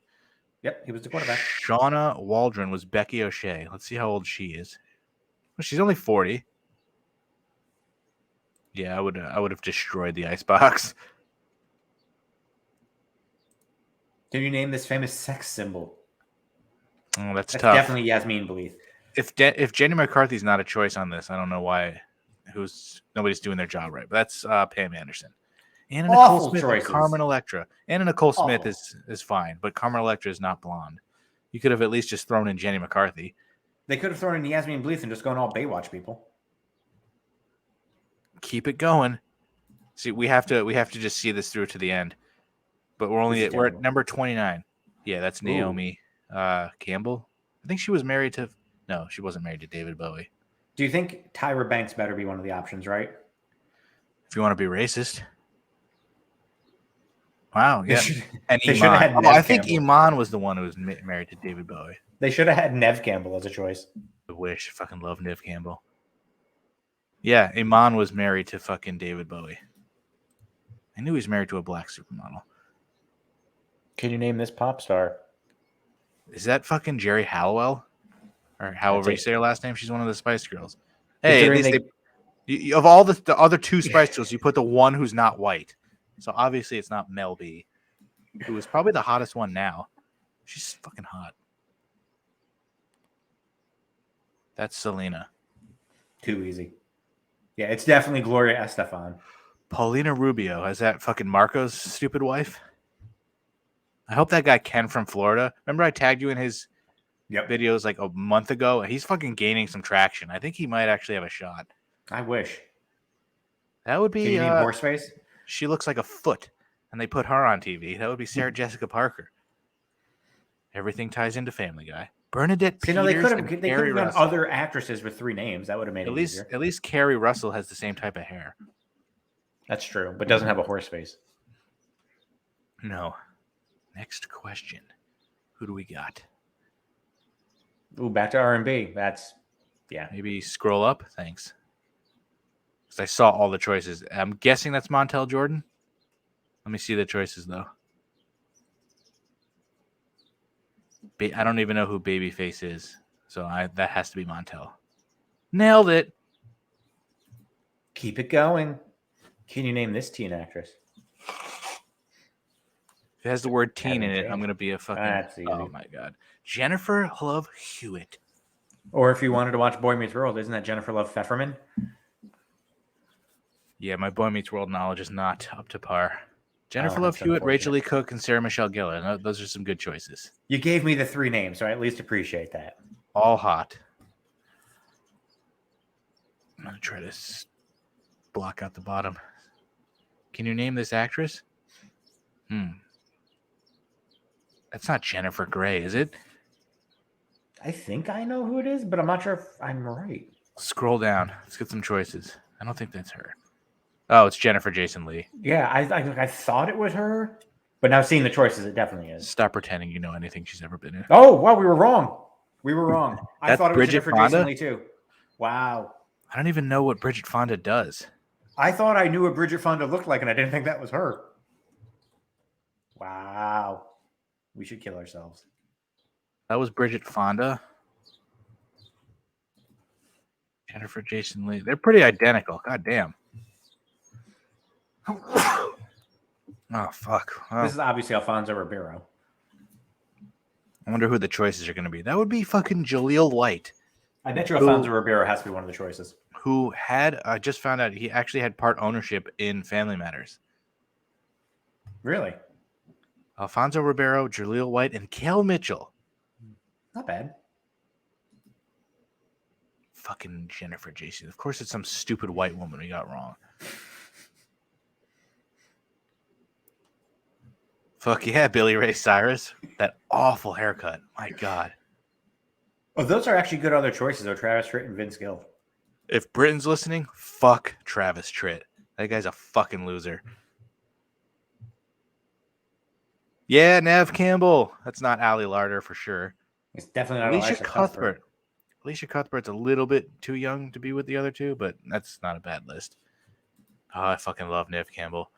Yep, he was the quarterback. Shauna Waldron was Becky O'Shea. Let's see how old she is. Well, she's only 40. Yeah, I would have destroyed the Icebox. Can you name this famous sex symbol? Oh, that's tough. Definitely Yasmin Bleeth. if Jenny McCarthy's not a choice on this, I don't know why. Nobody's doing their job right. But that's Pam Anderson. Anna Nicole Awful Smith choices. and Carmen Electra. Anna Nicole Smith Awful. is fine, but Carmen Electra is not blonde. You could have at least just thrown in Jenny McCarthy. They could have thrown in Yasmin Bleeth and just gone all Baywatch people. Keep it going. See, we have to just see this through to the end. But we're at number 29. Yeah, that's Naomi Campbell. I think she was married to no, she wasn't married to David Bowie. Do you think Tyra Banks better be one of the options, right? If you want to be racist. Wow, yeah. And they should have had Nev I think Campbell. Iman was the one who was married to David Bowie. They should have had Nev Campbell as a choice. I wish. I fucking love Nev Campbell. Yeah, Iman was married to fucking David Bowie. I knew he was married to a black supermodel. Can you name this pop star? Is that fucking Jerry Halliwell? Or however you say her last name? She's one of the Spice Girls. Hey, Hey, at least of all the other two Spice Girls, you put the one who's not white. So obviously it's not Mel B, who is probably the hottest one now. She's fucking hot. That's Selena. Too easy. Yeah, it's definitely Gloria Estefan. Paulina Rubio. Is that fucking Marco's stupid wife? I hope that guy Ken from Florida. Remember I tagged you in his videos like a month ago? He's fucking gaining some traction. I think he might actually have a shot. I wish. That would be... Can you name Horseface? She looks like a foot, and they put her on TV. That would be Sarah Jessica Parker. Everything ties into Family Guy. Bernadette Peters they could have Carrie done Russell. other actresses with 3 names. That would have made it easier. At least Carrie Russell has the same type of hair. That's true, but doesn't have a horse face. No. Next question. Who do we got? Ooh, back to R&B. That's, yeah. Maybe scroll up. Thanks. Because I saw all the choices. I'm guessing that's Montel Jordan. Let me see the choices, though. I don't even know who Babyface is. So that has to be Montel. Nailed it. Keep it going. Can you name this teen actress? If it has the word teen in it, I'm going to be a fucking... That's easy. Oh, my God. Jennifer Love Hewitt. Or if you wanted to watch Boy Meets World, isn't that Jennifer Love Pfefferman? Yeah, my Boy Meets World knowledge is not up to par. Jennifer Love Hewitt, Rachel Lee Cook, and Sarah Michelle Gellar. Those are some good choices. You gave me the 3 names, so I at least appreciate that. All hot. I'm going to try to block out the bottom. Can you name this actress? That's not Jennifer Grey, is it? I think I know who it is, but I'm not sure if I'm right. Scroll down. Let's get some choices. I don't think that's her. Oh, it's Jennifer Jason Leigh. Yeah, I thought it was her, but now seeing the choices, it definitely is. Stop pretending you know anything she's ever been in. Oh, wow, we were wrong. I thought it was Bridget Jennifer Fonda? Jason Leigh too. Wow. I don't even know what Bridget Fonda does. I thought I knew what Bridget Fonda looked like, and I didn't think that was her. Wow. We should kill ourselves. That was Bridget Fonda. Jennifer Jason Leigh. They're pretty identical. God damn. Oh, fuck. Well, This is obviously Alfonso Ribeiro. I wonder who the choices are going to be. That would be fucking Jaleel White. I bet you Alfonso Ribeiro has to be one of the choices. Who had, I just found out, he actually had part ownership in Family Matters. Really? Alfonso Ribeiro, Jaleel White, and Kel Mitchell. Not bad. Fucking Jennifer Jason. Of course, it's some stupid white woman we got wrong. Fuck yeah, Billy Ray Cyrus. That awful haircut. My God. Oh, those are actually good other choices, though. Travis Tritt and Vince Gill. If Britain's listening, fuck Travis Tritt. That guy's a fucking loser. Yeah, Nev Campbell. That's not Allie Larder for sure. It's definitely not Alicia Cuthbert. Alicia Cuthbert's a little bit too young to be with the other two, but that's not a bad list. Oh, I fucking love Nev Campbell.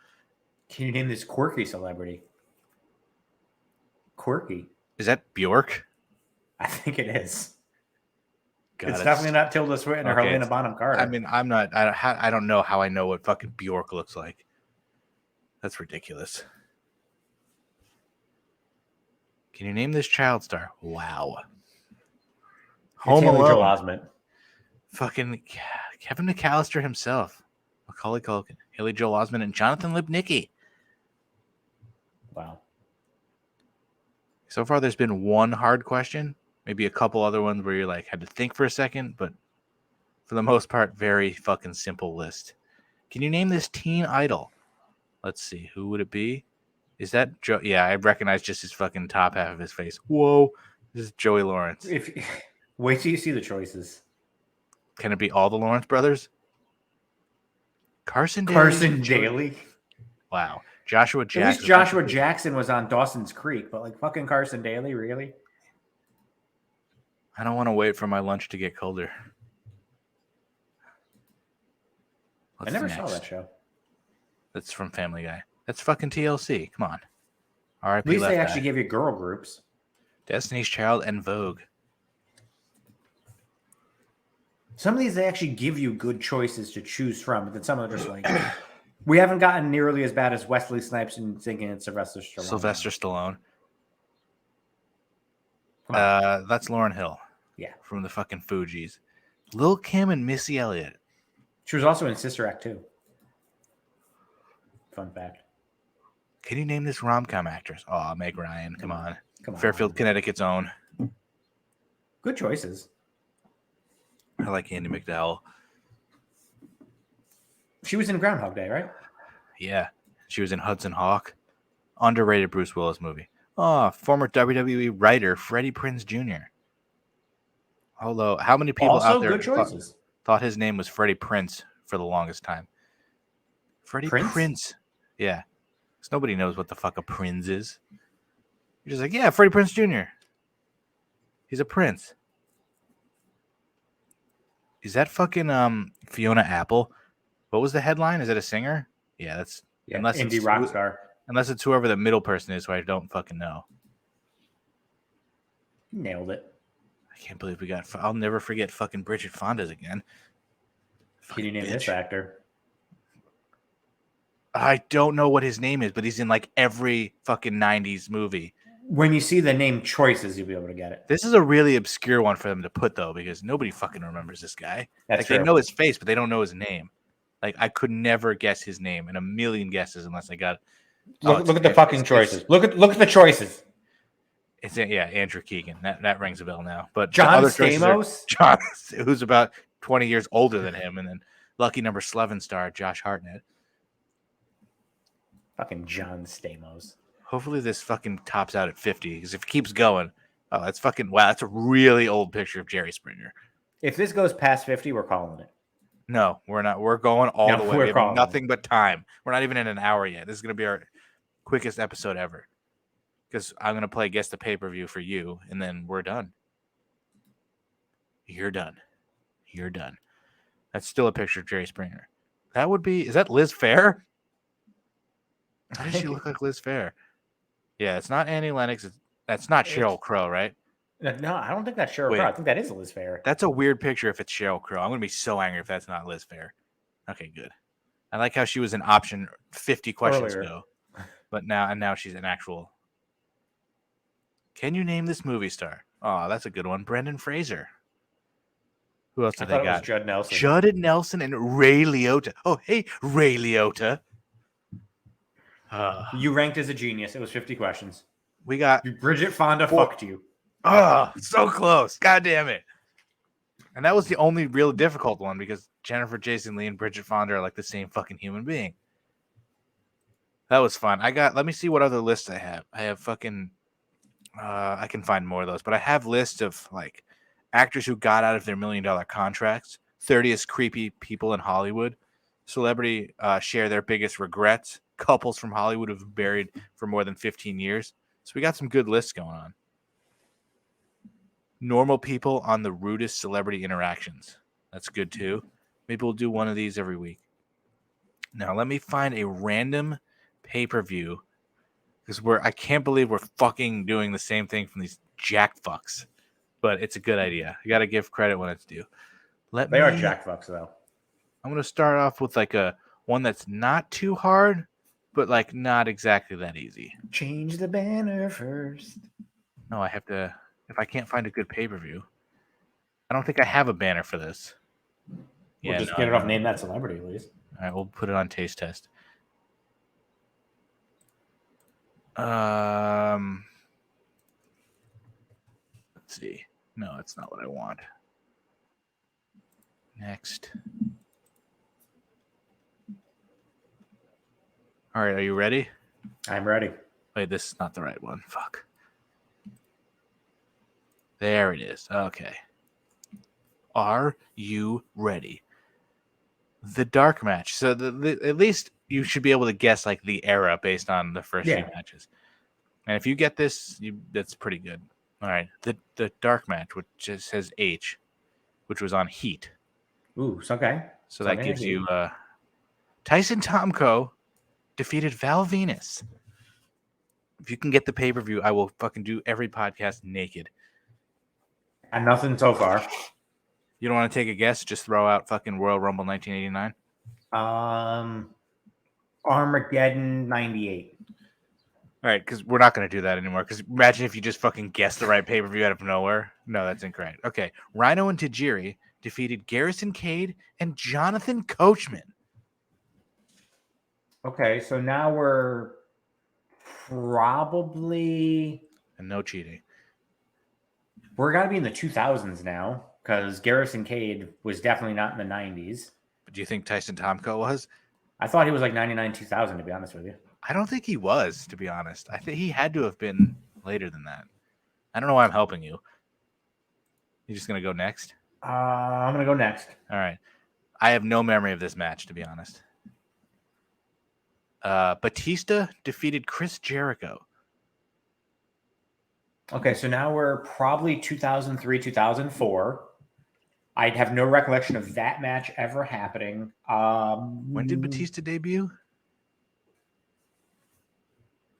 Can you name this quirky celebrity? Quirky. Is that Bjork? I think it is. God, it's definitely not Tilda Swinton or Helena Bonham Carter. I mean, I'm not. I don't know how I know what fucking Bjork looks like. That's ridiculous. Can you name this child star? Wow. Home Haley Joel Alone. Osment. Fucking Kevin McAllister himself. Macaulay Culkin. Haley Joel Osment and Jonathan Lipnicki. Wow. So far, there's been one hard question. Maybe a couple other ones where you like had to think for a second, but for the most part, very fucking simple list. Can you name this teen idol? Let's see. Who would it be? Is that Joe? Yeah, I recognize just his fucking top half of his face. Whoa. This is Joey Lawrence. Wait till you see the choices. Can it be all the Lawrence brothers? Carson Daly. Wow. Joshua At Jackson. least Joshua Jackson was on Dawson's Creek, but like fucking Carson Daly, really? I don't want to wait for my lunch to get colder. I never saw that show. That's from Family Guy. That's fucking TLC. Come on. At least they actually give you girl groups. Destiny's Child and Vogue. Some of these they actually give you good choices to choose from, but then some of them are just like we haven't gotten nearly as bad as Wesley Snipes and thinking it's Sylvester Stallone. That's Lauryn Hill. Yeah. From the fucking Fugees. Lil' Kim and Missy Elliott. She was also in Sister Act 2. Fun fact. Can you name this rom-com actress? Oh, Meg Ryan. Come on. Come on. Fairfield, Connecticut's own. Good choices. I like Andy McDowell. She was in Groundhog Day, right? Yeah. She was in Hudson Hawk. Underrated Bruce Willis movie. Oh, former WWE writer Freddie Prinze Jr. Although, how many people also out there good choices. Thought his name was Freddie Prinze for the longest time? Freddie Prinze. Yeah. Because nobody knows what the fuck a prince is. You're just like, yeah, Freddie Prinze Jr. He's a prince. Is that fucking Fiona Apple? What was the headline? Is it a singer? Yeah, that's indie rock star. Unless it's whoever the middle person is, who I don't fucking know. Nailed it. I can't believe we got. I'll never forget fucking Bridget Fonda's again. Can you name this actor? I don't know what his name is, but he's in like every fucking 90s movie. When you see the name choices, you'll be able to get it. This is a really obscure one for them to put, though, because nobody fucking remembers this guy. That's true. They know his face, but they don't know his name. Like, I could never guess his name in a million guesses unless I got. Look at the fucking choices. Look at the choices. It's Andrew Keegan. That rings a bell now. But John Stamos, John, who's about 20 years older than him, and then Lucky Number 11 star Josh Hartnett. Fucking John Stamos. Hopefully this fucking tops out at 50, because if it keeps going, that's fucking wow. That's a really old picture of Jerry Springer. If this goes past 50, we're calling it. No, we're not. We're going all the way. We have nothing but time. We're not even in an hour yet. This is going to be our quickest episode ever. Because I'm going to play Guess the Pay-Per-View for you, and then we're done. You're done. You're done. That's still a picture of Jerry Springer. That would be... Is that Liz Phair? How does she look like Liz Phair? Yeah, it's not Annie Lennox. That's not Sheryl Crow, right? No, I don't think that's Sheryl Crow. I think that is Liz Phair. That's a weird picture if it's Sheryl Crow. I'm going to be so angry if that's not Liz Phair. Okay, good. I like how she was an option 50 questions ago. But now she's an actual... Can you name this movie star? Oh, that's a good one. Brendan Fraser. Who else did they got? It was Judd Nelson. Judd Nelson and Ray Liotta. Oh, hey, Ray Liotta. You ranked as a genius. It was 50 questions. We got... Bridget Fonda fucked you. Oh, so close. God damn it. And that was the only real difficult one because Jennifer Jason Leigh and Bridget Fonda are like the same fucking human being. That was fun. Let me see what other lists I have. I have fucking... I can find more of those, but I have lists of like actors who got out of their $1 million contracts, 30th creepy people in Hollywood, celebrity share their biggest regrets, couples from Hollywood who've been buried for more than 15 years. So we got some good lists going on. Normal people on the rudest celebrity interactions. That's good too. Maybe we'll do one of these every week. Now let me find a random pay-per-view. Because I can't believe we're fucking doing the same thing from these jack fucks. But it's a good idea. You got to give credit when it's due. They are jack fucks, though. I'm going to start off with like one that's not too hard, but like not exactly that easy. Change the banner first. No, I have to... If I can't find a good pay-per-view. I don't think I have a banner for this. We'll just no, get I it off don't. Name That Celebrity, at least. All right, we'll put it on taste test. Let's see. No, that's not what I want. Next. All right, are you ready? I'm ready. Wait, this is not the right one. Fuck. There it is. Okay. Are you ready? The dark match. So at least you should be able to guess like the era based on the first few matches. And if you get this, that's pretty good. All right. The dark match, which just says H, which was on Heat. Ooh, okay. So that gives you Tyson Tomko defeated Val Venus. If you can get the pay-per-view, I will fucking do every podcast naked. And nothing so far. You don't want to take a guess? Just throw out fucking Royal Rumble 1989. Armageddon 98. All right, because we're not going to do that anymore. Because imagine if you just fucking guessed the right pay-per-view out of nowhere. No, that's incorrect. Okay, Rhino and Tajiri defeated Garrison Cade and Jonathan Coachman. Okay, so now we're probably... And no cheating. We're got to be in the 2000s now, because Garrison Cade was definitely not in the 90s. But do you think Tyson Tomko was? I thought he was like 99, 2000, to be honest with you. I don't think he was, to be honest. I think he had to have been later than that. I don't know why I'm helping you. You just going to go next? I'm going to go next. All right. I have no memory of this match, to be honest. Batista defeated Chris Jericho. Okay, so now we're probably 2003, 2004. I have no recollection of that match ever happening. When did Batista debut?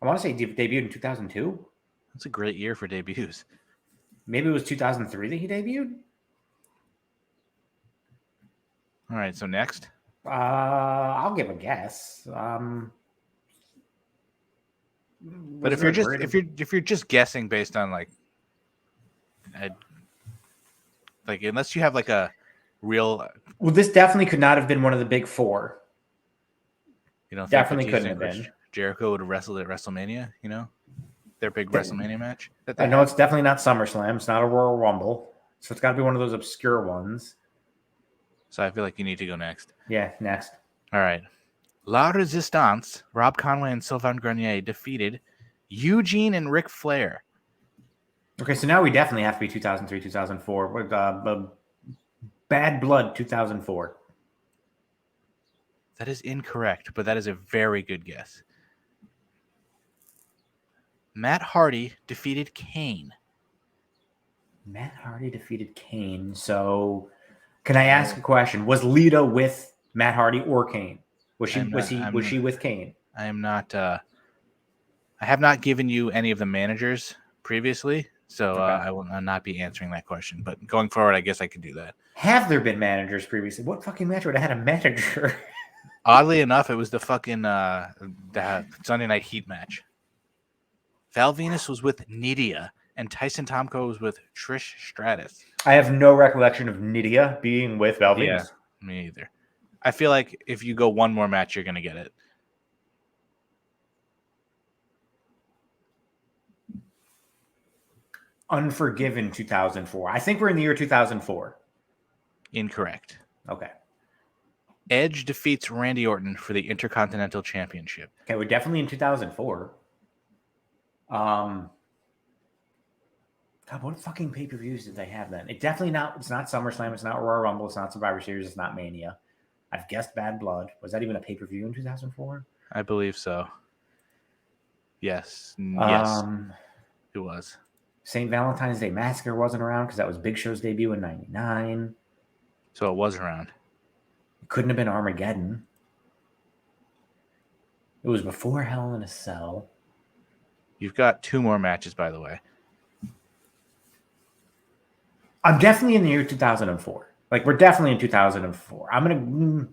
I want to say debuted in 2002. That's a great year for debuts. Maybe it was 2003 that he debuted. All right, so next. I'll give a guess. But if you're just guessing based on like unless you have like a real, well, this definitely could not have been one of the big four. You know, definitely couldn't have been. Jericho would have wrestled at WrestleMania. You know, their big WrestleMania match. I know it's definitely not SummerSlam. It's not a Royal Rumble, so it's got to be one of those obscure ones. So I feel like you need to go next. Yeah, next. All right. La Resistance, Rob Conway and Sylvain Grenier defeated Eugene and Ric Flair. Okay, so now we definitely have to be 2003, 2004. With Bad Blood 2004. That is incorrect, but that is a very good guess. Matt Hardy defeated Kane. Matt Hardy defeated Kane. So, can I ask a question? Was Lita with Matt Hardy or Kane? Was she with Kane? I am not. I have not given you any of the managers previously, so I will not be answering that question. But going forward, I guess I could do that. Have there been managers previously? What fucking match would have had a manager? Oddly enough, it was the fucking the Sunday Night Heat match. Val Venus was with Nydia, and Tyson Tomko was with Trish Stratus. I have no recollection of Nydia being with Val Venus. Yeah, me either. I feel like if you go one more match, you're going to get it. Unforgiven 2004. I think we're in the year 2004. Incorrect. Okay. Edge defeats Randy Orton for the Intercontinental Championship. Okay, we're definitely in 2004. God, what fucking pay-per-views did they have then? It's not SummerSlam, it's not Royal Rumble, it's not Survivor Series, it's not Mania. I've guessed Bad Blood. Was that even a pay-per-view in 2004? I believe so. Yes. Yes. It was. St. Valentine's Day Massacre wasn't around because that was Big Show's debut in 99. So it was around. It couldn't have been Armageddon. It was before Hell in a Cell. You've got two more matches, by the way. I'm definitely in the year 2004. Like, we're definitely in 2004. I'm going to...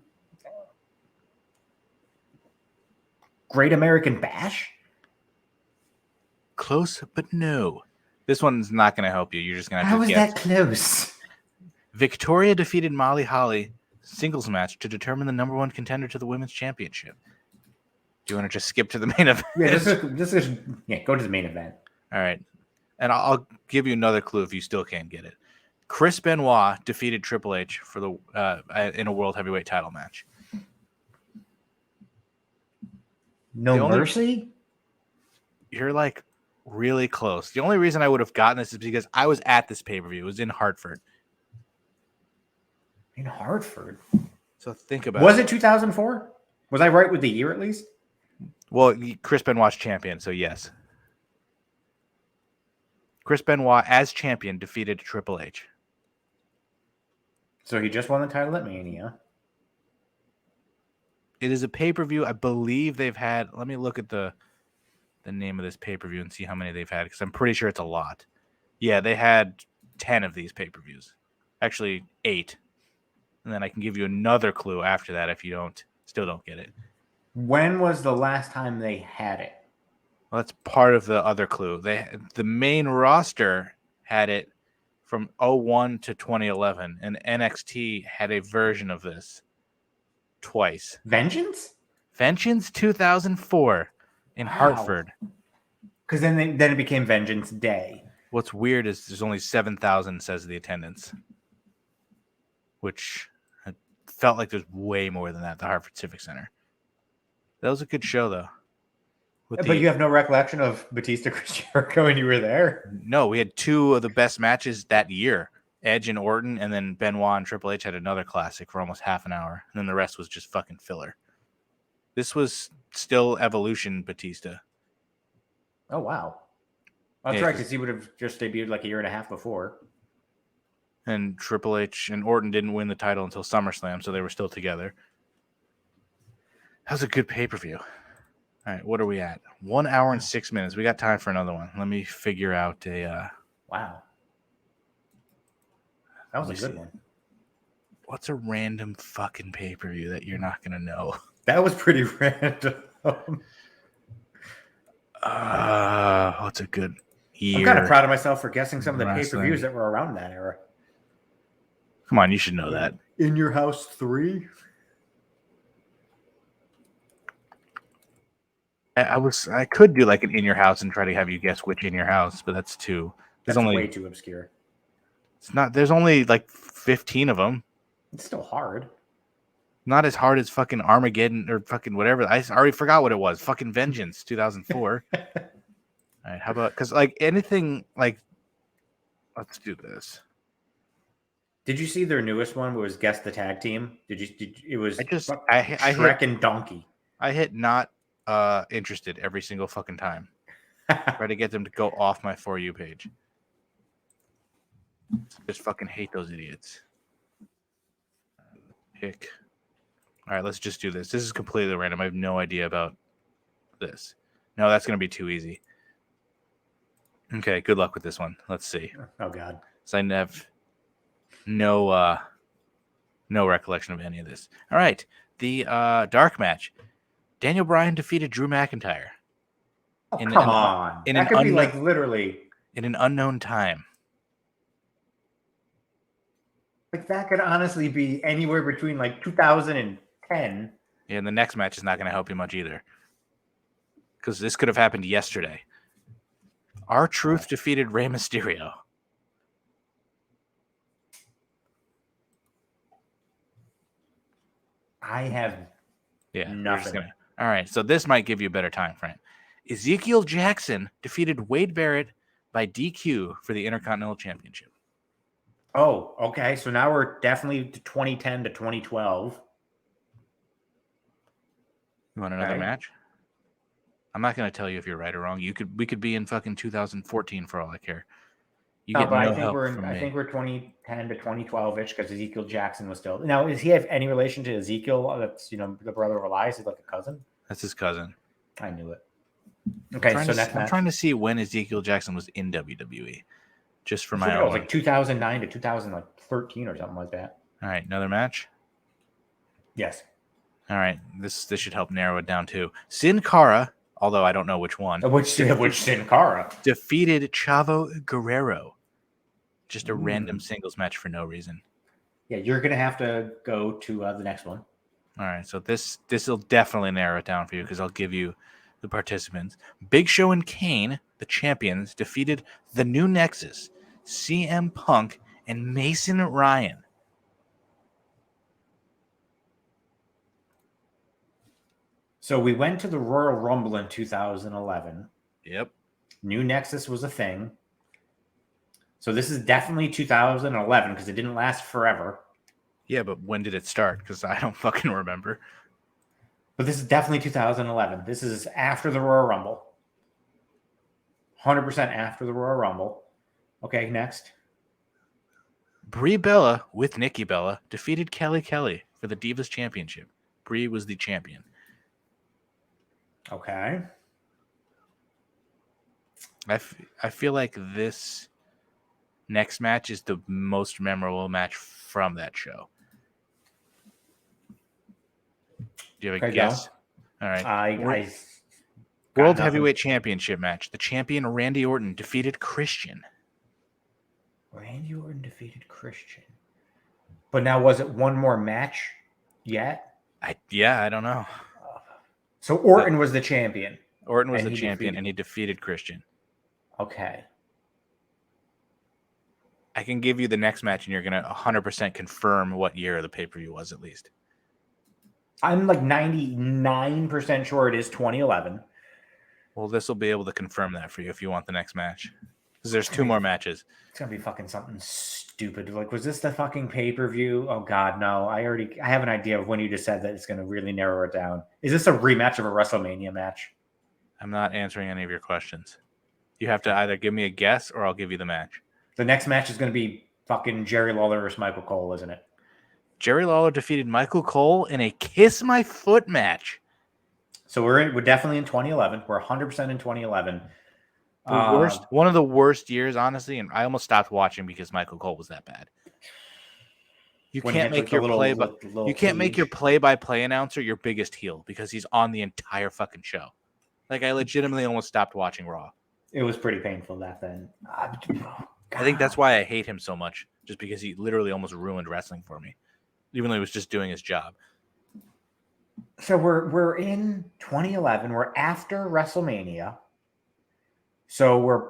Great American Bash? Close, but no. This one's not going to help you. You're just going to have How to is guess. that close? Victoria defeated Molly Holly singles match to determine the number one contender to the women's championship. Do you want to just skip to the main event? Yeah, go to the main event. All right. And I'll give you another clue if you still can't get it. Chris Benoit defeated Triple H for the in a world heavyweight title match. No Mercy? You're like really close. The only reason I would have gotten this is because I was at this pay-per-view. It was in Hartford. In Hartford? So think about Was it 2004? Was I right with the year at least? Well, Chris Benoit's champion, so yes. Chris Benoit, as champion, defeated Triple H. So he just won the title at Mania. It is a pay-per-view. I believe they've had... Let me look at the name of this pay-per-view and see how many they've had, because I'm pretty sure it's a lot. Yeah, they had 10 of these pay-per-views. Actually, 8. And then I can give you another clue after that if you still don't get it. When was the last time they had it? Well, that's part of the other clue. The main roster had it from 2001 to 2011, and NXT had a version of this twice. Vengeance 2004 in Hartford. Because then it became Vengeance Day. What's weird is there's only 7,000 says the attendance, which I felt like there's way more than that at the Hartford Civic Center. That was a good show, though. But you have no recollection of Batista Chris Jericho when you were there? No, we had 2 of the best matches that year. Edge and Orton, and then Benoit and Triple H had another classic for almost half an hour. And then the rest was just fucking filler. This was still Evolution Batista. Oh, wow. That's right, because he would have just debuted like a year and a half before. And Triple H and Orton didn't win the title until SummerSlam, so they were still together. That was a good pay-per-view. All right, what are we at? 1 hour and 6 minutes. We got time for another one. Let me figure out a... Wow. That was a good one. What's a random fucking pay-per-view that you're not going to know? That was pretty random. What's a good year? I'm kind of proud of myself for guessing some of the wrestling. pay-per-views that were around that era. Come on, you should know that. In Your House 3? I could do like an In Your House and try to have you guess which In Your House, but that's too. That's way too obscure. It's not. There's only like 15 of them. It's still hard. Not as hard as fucking Armageddon or fucking whatever. I already forgot what it was. Fucking Vengeance 2004. All right, how about because like anything like. Let's do this. Did you see their newest one? Where it was Guess the Tag Team? It was Shrek and Donkey. I hit not interested every single fucking time. Try to get them to go off my For You page. Just fucking hate those idiots. Pick. All right, let's just do this. This is completely random. I have no idea about this. No, that's going to be too easy. Okay, good luck with this one. Let's see. Oh, God. So I have no recollection of any of this. All right, the dark match. Daniel Bryan defeated Drew McIntyre. Oh, come on. That could be like literally. In an unknown time. Like that could honestly be anywhere between like 2010. Yeah, and the next match is not going to help you much either. Because this could have happened yesterday. R-Truth defeated Rey Mysterio. I have nothing. All right, so this might give you a better time frame. Ezekiel Jackson defeated Wade Barrett by DQ for the Intercontinental Championship. Oh, okay. So now we're definitely 2010 to 2012. You want another match? I'm not going to tell you if you're right or wrong. We could be in fucking 2014 for all I care. You get I think we're 2010 to 2012-ish because Ezekiel Jackson was still. Now, does he have any relation to Ezekiel? That's the brother of Elias. Is like a cousin? That's his cousin. I knew it. Okay, so next match. I'm trying to see when Ezekiel Jackson was in WWE. Just for my own. It was like 2009 to 2013 or something like that. All right, another match? Yes. All right, this should help narrow it down too. Sin Cara, although I don't know which one. Which Sin Cara? Defeated Chavo Guerrero. Just a random singles match for no reason. Yeah, you're gonna have to go to the next one. All right, so this will definitely narrow it down for you because I'll give you the participants. Big Show and Kane, the champions, defeated the New Nexus, CM Punk, and Mason Ryan. So we went to the Royal Rumble in 2011. Yep. New Nexus was a thing. So this is definitely 2011 because it didn't last forever. Yeah, but when did it start? Because I don't fucking remember. But this is definitely 2011. This is after the Royal Rumble. 100% after the Royal Rumble. Okay, next. Brie Bella with Nikki Bella defeated Kelly Kelly for the Divas Championship. Brie was the champion. Okay. I feel like this next match is the most memorable match from that show. Do you have a guess? Go. All right. I World Heavyweight Championship match. The champion Randy Orton defeated Christian. Randy Orton defeated Christian. But now, was it one more match yet? I don't know. So Orton was the champion. Orton was the champion, and he defeated Christian. Okay. I can give you the next match, and you're going to 100% confirm what year the pay-per-view was, at least. I'm like 99% sure it is 2011. Well, this will be able to confirm that for you if you want the next match. Because there's two more matches. It's going to be fucking something stupid. Like, was this the fucking pay-per-view? Oh, God, no. I have an idea of when you just said that it's going to really narrow it down. Is this a rematch of a WrestleMania match? I'm not answering any of your questions. You have to either give me a guess or I'll give you the match. The next match is going to be fucking Jerry Lawler versus Michael Cole, isn't it? Jerry Lawler defeated Michael Cole in a Kiss My Foot match. So we're definitely in 2011. We're 100% in 2011. One of the worst years, honestly, and I almost stopped watching because Michael Cole was that bad. You can't make your make your play-by-play announcer your biggest heel because he's on the entire fucking show. Like, I legitimately almost stopped watching Raw. It was pretty painful back then. I think that's why I hate him so much, just because he literally almost ruined wrestling for me, even though he was just doing his job. So we're in 2011. We're after WrestleMania. So we're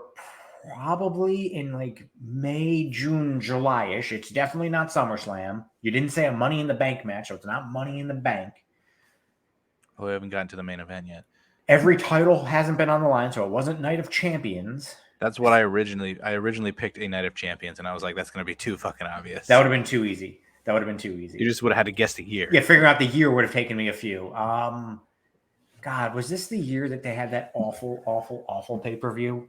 probably in like May, June, July-ish. It's definitely not SummerSlam. You didn't say a Money in the Bank match, so it's not Money in the Bank. Oh, we haven't gotten to the main event yet. Every title hasn't been on the line, so it wasn't Night of Champions. That's what I originally picked a Night of Champions, and I was like, that's going to be too fucking obvious. That would have been too easy. You just would have had to guess the year. Yeah, figuring out the year would have taken me a few. God, was this the year that they had that awful pay-per-view?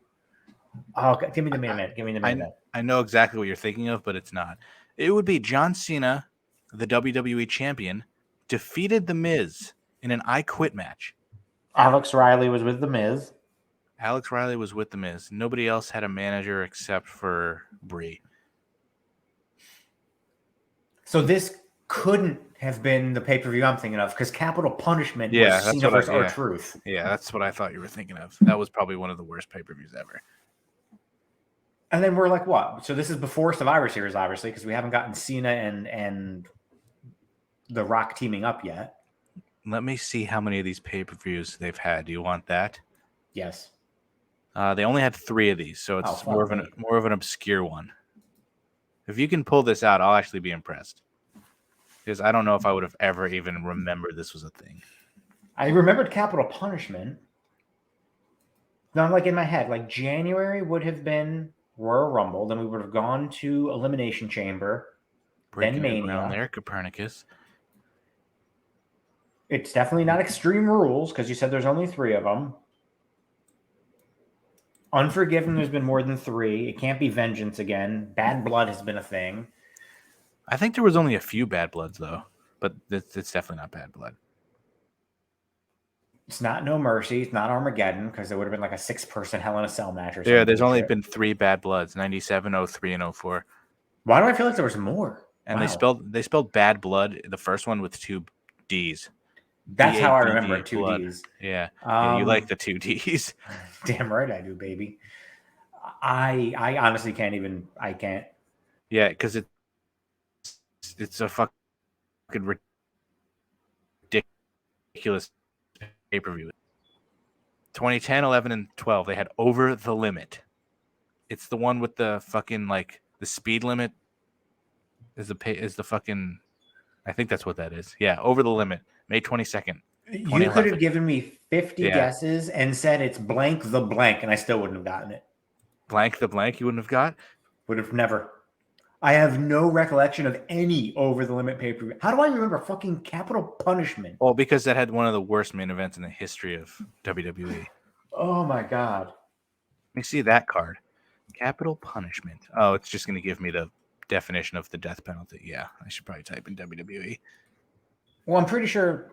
Oh, give me the main event. I know exactly what you're thinking of, but it's not. It would be John Cena, the WWE champion, defeated The Miz in an I Quit match. Alex Riley was with The Miz. Nobody else had a manager except for Brie. So this couldn't have been the pay-per-view I'm thinking of because Capital Punishment was Cena versus R-Truth. Yeah, that's what I thought you were thinking of. That was probably one of the worst pay-per-views ever. And then we're like, what? So this is before Survivor Series, obviously, because we haven't gotten Cena and The Rock teaming up yet. Let me see how many of these pay-per-views they've had. Do you want that? Yes. They only had 3 of these, so it's more of an obscure one. If you can pull this out, I'll actually be impressed. Because I don't know if I would have ever even remembered this was a thing. I remembered Capital Punishment. Now, like in my head, like January would have been Royal Rumble. Then we would have gone to Elimination Chamber. Breaking then Mania. Ground there, Copernicus. It's definitely not Extreme Rules because you said there's only 3 of them. Unforgiven, there's been more than 3. It can't be Vengeance again. Bad Blood has been a thing. I think there was only a few Bad Bloods, though. But it's definitely not Bad Blood. It's not No Mercy. It's not Armageddon because there would have been like a 6-person Hell in a Cell match or something. Yeah, there's only been 3 Bad Bloods, 97, 03, and 04. Why do I feel like there was more? And wow. they spelled Bad Blood, the first one, with 2 Ds. That's how I remember it, 2 blood. Ds. Yeah. You like the 2 Ds. Damn right I do, baby. I honestly can't. Yeah, because it's a fucking ridiculous pay-per-view. 2010, 11, and 12, they had Over the Limit. It's the one with the fucking, like, the speed limit is the fucking, I think that's what that is. Yeah, Over the Limit, May 22nd. You could have given me 50 Yeah. guesses and said it's blank the blank, and I still wouldn't have gotten it. Blank the blank you wouldn't have got? Would have never. I have no recollection of any Over the Limit pay-per-view. How do I remember fucking Capital Punishment? Well, because that had one of the worst main events in the history of WWE. Oh my God. Let me see that card. Capital Punishment. Oh, it's just going to give me the definition of the death penalty. Yeah, I should probably type in WWE. Well, I'm pretty sure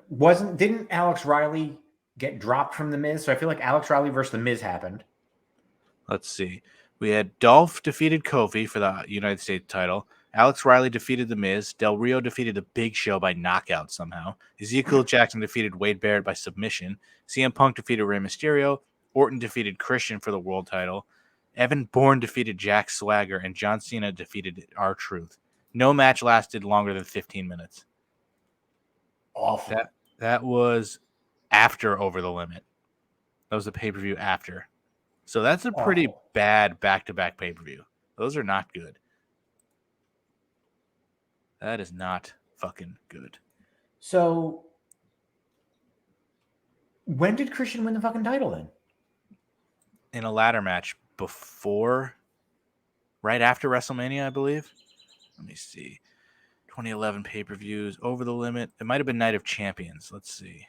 didn't Alex Riley get dropped from The Miz? So I feel like Alex Riley versus The Miz happened. Let's see. We had Dolph defeated Kofi for the United States title. Alex Riley defeated The Miz. Del Rio defeated The Big Show by knockout somehow. Ezekiel Jackson defeated Wade Barrett by submission. CM Punk defeated Rey Mysterio. Orton defeated Christian for the world title. Evan Bourne defeated Jack Swagger. And John Cena defeated R-Truth. No match lasted longer than 15 minutes. Awful. That was after Over the Limit. That was the pay-per-view after. So that's a pretty bad back-to-back pay-per-view. Those are not good. That is not fucking good. So when did Christian win the fucking title then? In a ladder match right after WrestleMania, I believe. Let me see. 2011 pay-per-views, Over the Limit. It might have been Night of Champions. Let's see.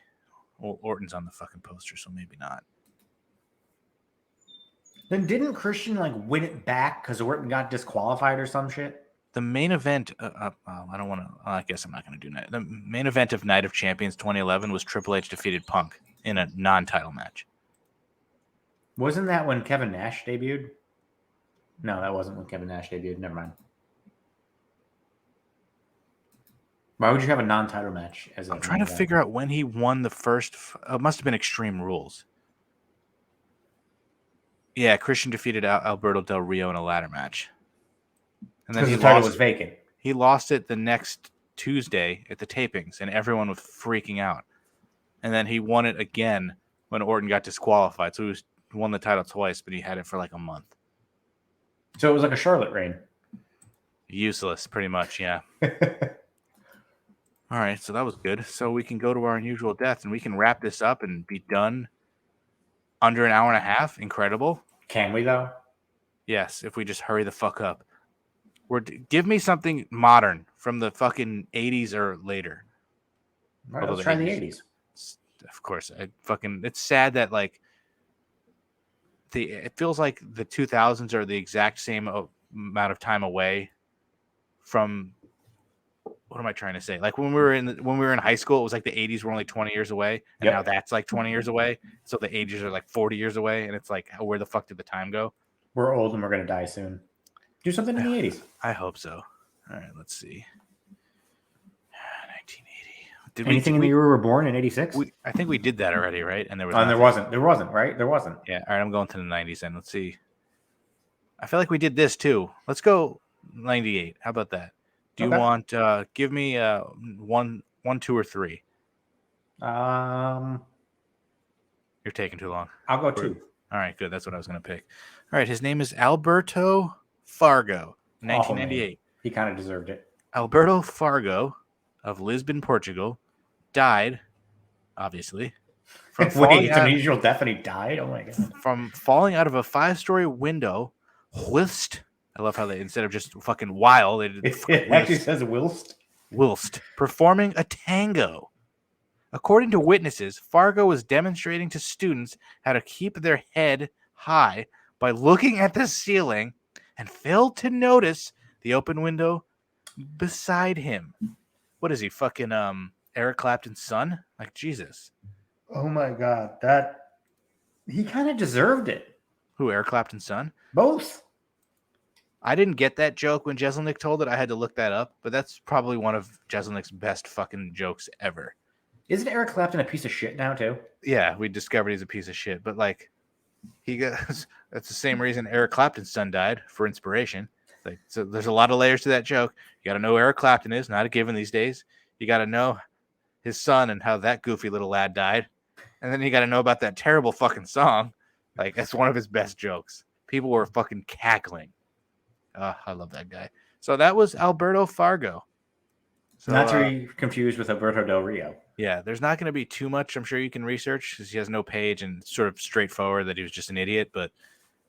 Well, Orton's on the fucking poster, so maybe not. Then didn't Christian like win it back because Orton got disqualified or some shit? The main event, I don't want to, I guess I'm not going to do Night. The main event of Night of Champions 2011 was Triple H defeated Punk in a non-title match. Wasn't that when Kevin Nash debuted? No, that wasn't when Kevin Nash debuted. Never mind. Why would you have a non-title match? I'm trying to figure out when he won the first. It must have been Extreme Rules. Yeah, Christian defeated Alberto Del Rio in a ladder match. And then the title was vacant. He lost it the next Tuesday at the tapings, and everyone was freaking out. And then he won it again when Orton got disqualified. So he won the title twice, but he had it for like a month. So it was like a Charlotte reign. Useless, pretty much, yeah. All right, so that was good. So we can go to our unusual death, and we can wrap this up and be done under an hour and a half. Incredible. Can we, though? Yes, if we just hurry the fuck up. Give me something modern from the fucking 80s or later. All right, let's try the 80s. Of course. It's sad that, like, it feels like the 2000s are the exact same amount of time away from, what am I trying to say? Like when we were in high school, it was like the 80s were only 20 years away, and now that's like 20 years away. So the 80s are like 40 years away, and it's like, where the fuck did the time go? We're old and we're gonna die soon. Do something in the 80s. I hope so. All right, let's see. 1980. Anything in the year we were born in 86? I think we did that already, right? And there was. There wasn't, right? There wasn't. Yeah. All right, I'm going to the 90s, and let's see. I feel like we did this too. Let's go 98. How about that? Do you want? Give me 1, 2, or 3. You're taking too long. I'll go 2. All right, good. That's what I was going to pick. All right, his name is Alberto Fargo, 1998. He kind of deserved it. Alberto Fargo of Lisbon, Portugal, died, obviously, from Wait, it's an unusual death and he died? Oh my God. From falling out of a 5-story window whilst, I love how they, instead of just fucking while, they did it actually says whilst performing a tango. According to witnesses, Fargo was demonstrating to students how to keep their head high by looking at the ceiling and failed to notice the open window beside him. What is he, fucking Eric Clapton's son? Like, Jesus. Oh my God. He kind of deserved it. Who, Eric Clapton's son? Both. I didn't get that joke when Jeselnik told it. I had to look that up, but that's probably one of Jeselnik's best fucking jokes ever. Isn't Eric Clapton a piece of shit now, too? Yeah, we discovered he's a piece of shit, but like, that's the same reason Eric Clapton's son died, for inspiration. Like, so there's a lot of layers to that joke. You got to know who Eric Clapton is, not a given these days. You got to know his son and how that goofy little lad died. And then you got to know about that terrible fucking song. Like, that's one of his best jokes. People were fucking cackling. I love that guy. So that was Alberto Fargo. So, not to be confused with Alberto Del Rio. Yeah, there's not going to be too much I'm sure you can research because he has no page and sort of straightforward that he was just an idiot. But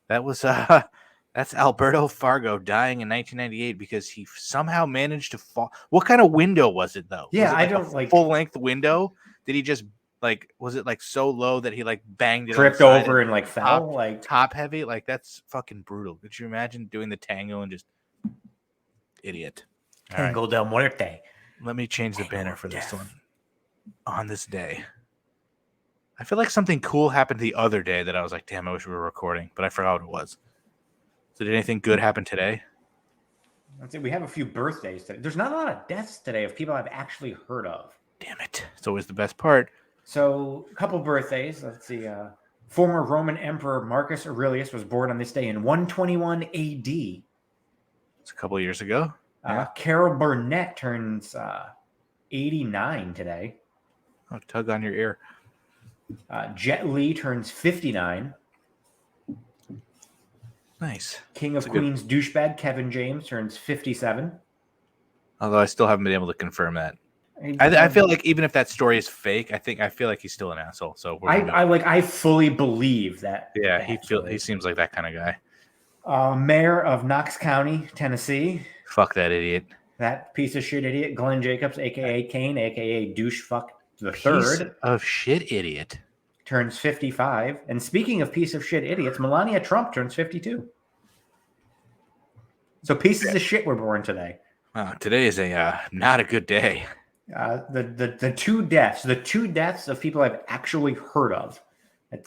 that was that's Alberto Fargo dying in 1998 because he somehow managed to fall. What kind of window was it though? Yeah, was it I don't like full length window. Did he just like was it like so low that he like banged it, tripped over and like fell, like top heavy? Like that's fucking brutal. Could you imagine doing the tango and just idiot? Tango del Muerte. Let me change the banner for this one. On this day, I feel like something cool happened the other day that I was like, damn, I wish we were recording, but I forgot what it was. So did anything good happen today? Let's see, we have a few birthdays today. There's not a lot of deaths today of people I've actually heard of. Damn it. It's always the best part. So a couple birthdays. Let's see. Former Roman Emperor Marcus Aurelius was born on this day in 121 AD. It's a couple of years ago. Carol Burnett turns 89 today. Oh, tug on your ear. Jet Li turns 59. Nice. King of Queens douchebag Kevin James turns 57. Although I still haven't been able to confirm that. I feel like even if that story is fake, I feel like he's still an asshole. So I fully believe that. Yeah, he seems like that kind of guy. Mayor of Knox County, Tennessee. Fuck that idiot. That piece of shit idiot, Glenn Jacobs, aka Kane, aka douche fuck the Piece third of shit idiot. Turns 55. And speaking of piece of shit idiots, Melania Trump turns 52. So pieces of shit were born today. Today is a not a good day. The two deaths of people I've actually heard of.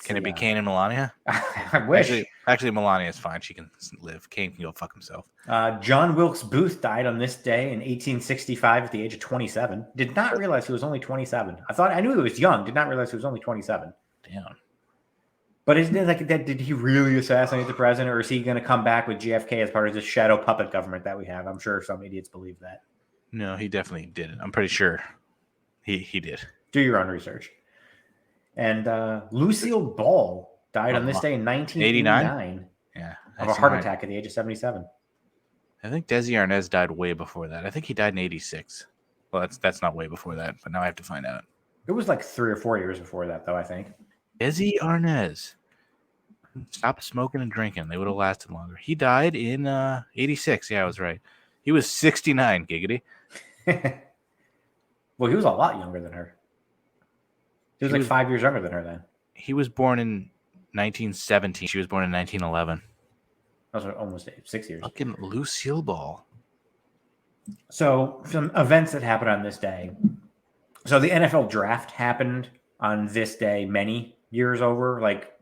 Can it be Kane and Melania? I wish. Actually, Melania is fine. She can live. Kane can go fuck himself. John Wilkes Booth died on this day in 1865 at the age of 27. Did not realize he was only 27. I knew he was young. Did not realize he was only 27. Damn. But isn't it like that? Did he really assassinate the president, or is he going to come back with JFK as part of this shadow puppet government that we have? I'm sure some idiots believe that. No, he definitely did it. I'm pretty sure he did. Do your own research. And Lucille Ball died on this day in 1989. Yeah, of a heart attack at the age of 77. I think Desi Arnaz died way before that. I think he died in 86. Well, that's not way before that, but now I have to find out. It was like 3 or 4 years before that, though, I think. Desi Arnaz. Stop smoking and drinking. They would have lasted longer. He died in 86. Yeah, I was right. He was 69, giggity. Well, he was a lot younger than her. He was 5 years younger than her then. He was born in 1917. She was born in 1911. Those are almost 6 years. Fucking Lucille Ball. So, some events that happened on this day. So, the NFL draft happened on this day many years over. Like,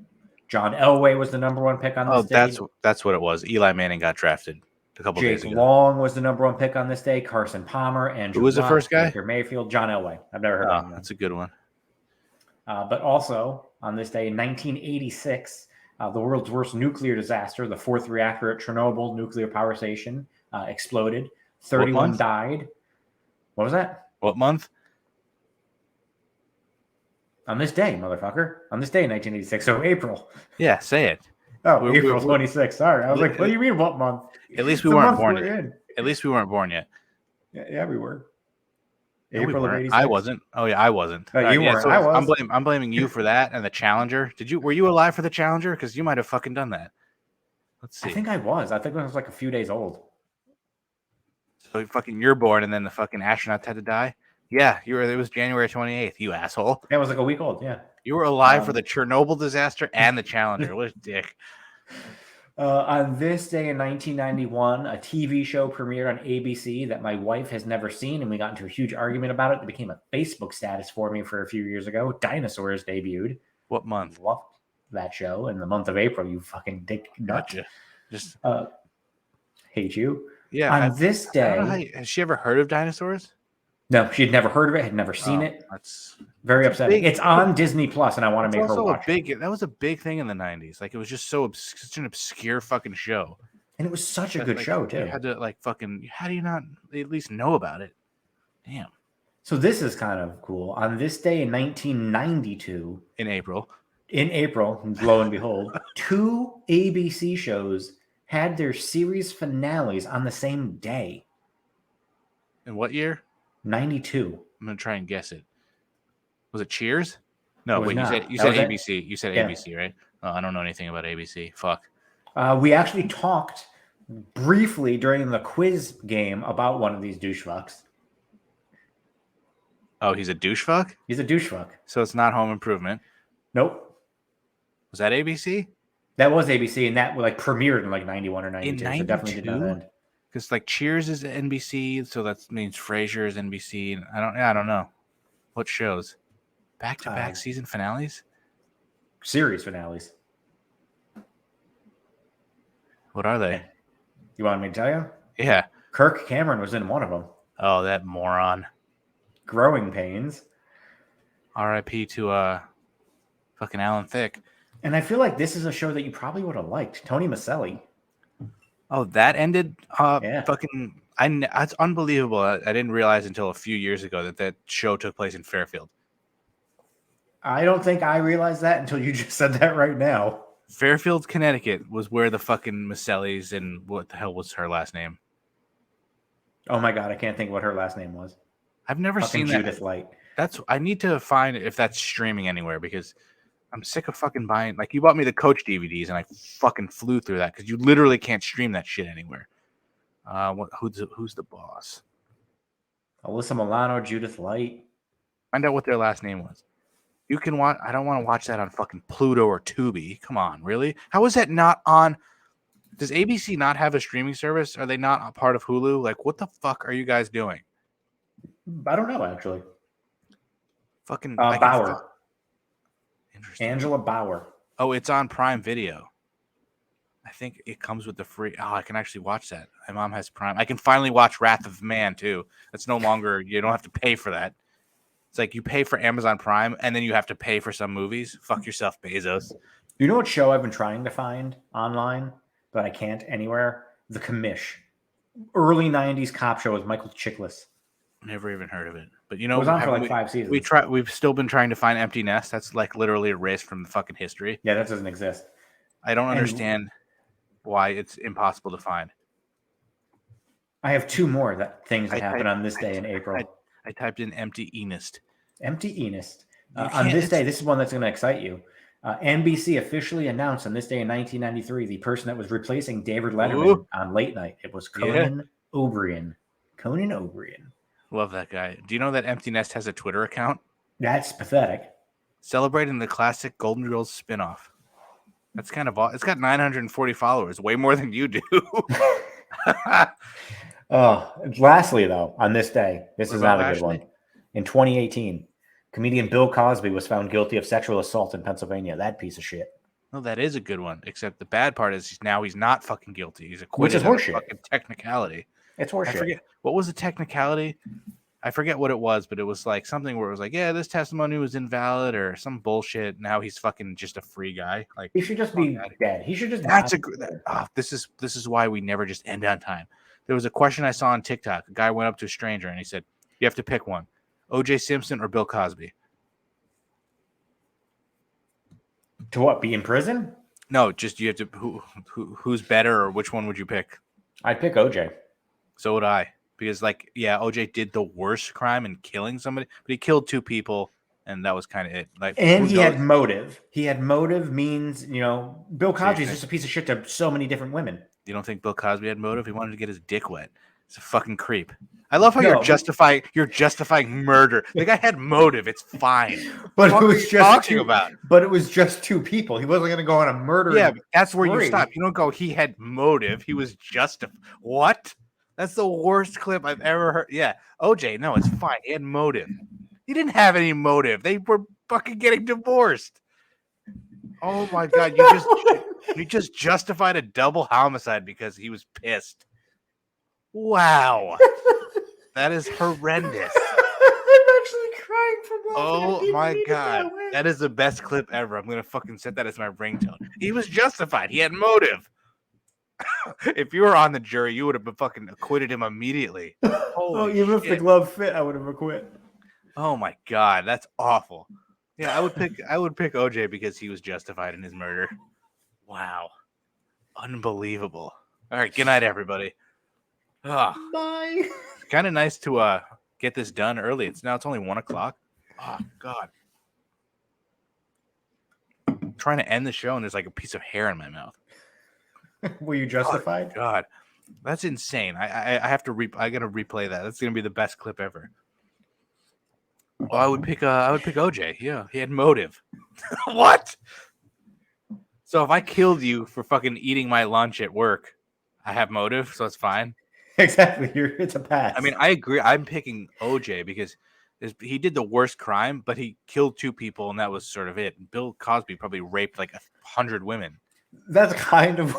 John Elway was the number one pick on this day. That's what it was. Eli Manning got drafted a couple days ago. Jake Long was the number one pick on this day. Carson Palmer, Andrew Who was the first guy? Baker Mayfield, John Elway. I've never heard of him. That's a good one. But also, on this day in 1986, the world's worst nuclear disaster, the fourth reactor at Chernobyl nuclear power station, exploded. 31 died. What was that? What month? On this day, motherfucker. On this day in 1986. So April. Yeah, say it. Oh, April 26th. Sorry. I was like, what do you mean, what month? At least we weren't born yet. At least we weren't born yet. Yeah, we were. No, April of 86. I wasn't. Oh yeah, I wasn't. You weren't. So I was. I'm blaming you for that and the Challenger. Were you alive for the Challenger? Because you might have fucking done that. Let's see. I think I was. I think I was like a few days old. So you're born and then the fucking astronauts had to die? Yeah, it was January 28th, you asshole. Yeah, I was like a week old, yeah. You were alive for the Chernobyl disaster and the Challenger. What a dick. On this day in 1991, a TV show premiered on ABC that my wife has never seen, and we got into a huge argument about it. It became a Facebook status for me for a few years ago. Dinosaurs debuted. What month? Loved that show in the month of April, you fucking dick nut. Gotcha. Just hate you. Yeah. On this day. Has she ever heard of dinosaurs? No, she had never heard of it, had never seen it. That's very upsetting. It's on Disney Plus, and I want to make her watch it. That was a big thing in the 90s. Like, it was just such an obscure fucking show. And it was such a But, good like, show, you too. had to like fucking. How do you not at least know about it? Damn. So this is kind of cool. On this day in 1992, In April. lo and behold, 2 ABC shows had their series finales on the same day. In what year? 92. I'm gonna try and guess it. Was it Cheers? It No, was wait. not. You That said was it. ABC. You said Yeah. ABC, right? Oh, I don't know anything about ABC. Fuck. We actually talked briefly during the quiz game about one of these douchefucks. Oh, he's a douchefuck? He's a douchefuck. So it's not Home Improvement. Nope. Was that ABC? That was ABC, and that like premiered in like 91 or 92. In So definitely did not 92? end. Because like Cheers is NBC, so that means Frasier is NBC. And I don't know what shows. Back-to-back season finales. Series finales. What are they? You want me to tell you? Yeah. Kirk Cameron was in one of them. Oh, that moron. Growing Pains. R.I.P. to fucking Alan Thicke. And I feel like this is a show that you probably would have liked. Tony Maselli. Oh, that ended. Yeah. Fucking. That's unbelievable. I didn't realize until a few years ago that show took place in Fairfield. I don't think I realized that until you just said that right now. Fairfield, Connecticut was where the fucking Masellis and what the hell was her last name? Oh my God, I can't think what her last name was. I've never Fucking seen Judith that. Light. I need to find if that's streaming anywhere because I'm sick of fucking buying. Like you bought me the Coach DVDs and I fucking flew through that because you literally can't stream that shit anywhere. Who's the boss? Alyssa Milano, Judith Light. Find out what their last name was. You can watch. I don't want to watch that on fucking Pluto or Tubi. Come on, really? How is that not on? Does ABC not have a streaming service? Are they not a part of Hulu? Like, what the fuck are you guys doing? I don't know, actually. Fucking Bauer. Interesting. Angela Bauer. Oh, it's on Prime Video. I think it comes with the free. Oh, I can actually watch that. My mom has Prime. I can finally watch Wrath of Man too. That's no longer. You don't have to pay for that. It's like you pay for Amazon Prime and then you have to pay for some movies. Fuck yourself, Bezos. You know what show I've been trying to find online, but I can't anywhere? The Commish. Early 90s cop show with Michael Chiklis. Never even heard of it. But you know, It was on for like 5 seasons. We've still been trying to find Empty Nest. That's like literally erased from the fucking history. Yeah, that doesn't exist. I don't understand why it's impossible to find. I have 2 more things that happened on this day in April. I typed in Empty Enist. Empty Enist. On this day, this is one that's going to excite you. NBC officially announced on this day in 1993 the person that was replacing David Letterman on Late Night. It was Conan O'Brien. Conan O'Brien. Love that guy. Do you know that Empty Nest has a Twitter account? That's pathetic. Celebrating the classic Golden Girls spinoff. That's kind of it's got 940 followers, way more than you do. Lastly, though, on this day, this is not a good one. In 2018, comedian Bill Cosby was found guilty of sexual assault in Pennsylvania. That piece of shit. No, that is a good one. Except the bad part is now he's not fucking guilty. He's Which acquitted is horseshit. Fucking technicality. It's horseshit. I forget what was the technicality. I forget what it was, but it was like something where it was like, yeah, this testimony was invalid or some bullshit. Now he's fucking just a free guy. Like he should just be dead. He should just. This is why we never just end on time. There was a question I saw on TikTok. A guy went up to a stranger and he said, "You have to pick one: O.J. Simpson or Bill Cosby." To what? Be in prison? No, just you have to. Who's better, or which one would you pick? I'd pick OJ. So would I, because OJ did the worst crime in killing somebody, but he killed 2 people, and that was kind of it. Like, and he had motive. He had motive means, Bill Cosby is just a piece of shit to so many different women. You don't think Bill Cosby had motive? He wanted to get his dick wet. He's a fucking creep. I love how you're justifying murder. The guy had motive. It's fine. But it was just But it was just 2 people. He wasn't going to go on a murder. Yeah, that's where you stop. You don't go, he had motive. He was justified. What? That's the worst clip I've ever heard. Yeah, OJ, no, it's fine. He had motive. He didn't have any motive. They were fucking getting divorced. Oh my God, you just justified a double homicide because he was pissed. Wow. That is horrendous. I'm actually crying from laughing. Oh my God. That is the best clip ever. I'm going to fucking set that as my ringtone. He was justified. He had motive. If you were on the jury, you would have been fucking acquitted him immediately. Holy even if the shit. glove fit, I would have acquit. Oh my god, that's awful. Yeah, I would pick OJ because he was justified in his murder. Wow. Unbelievable. All right, good night, everybody. Bye. Kind of nice to get this done early. It's only 1 o'clock. Oh god. I'm trying to end the show and there's like a piece of hair in my mouth. Were you justified? Oh, god. That's insane. I have to I gotta replay that. That's gonna be the best clip ever. Oh, I would pick OJ. Yeah, he had motive. What? So if I killed you for fucking eating my lunch at work, I have motive, so it's fine. Exactly. It's a pass. I mean, I agree. I'm picking OJ because he did the worst crime, but he killed 2 people, and that was sort of it. Bill Cosby probably raped like 100 women. That's kind of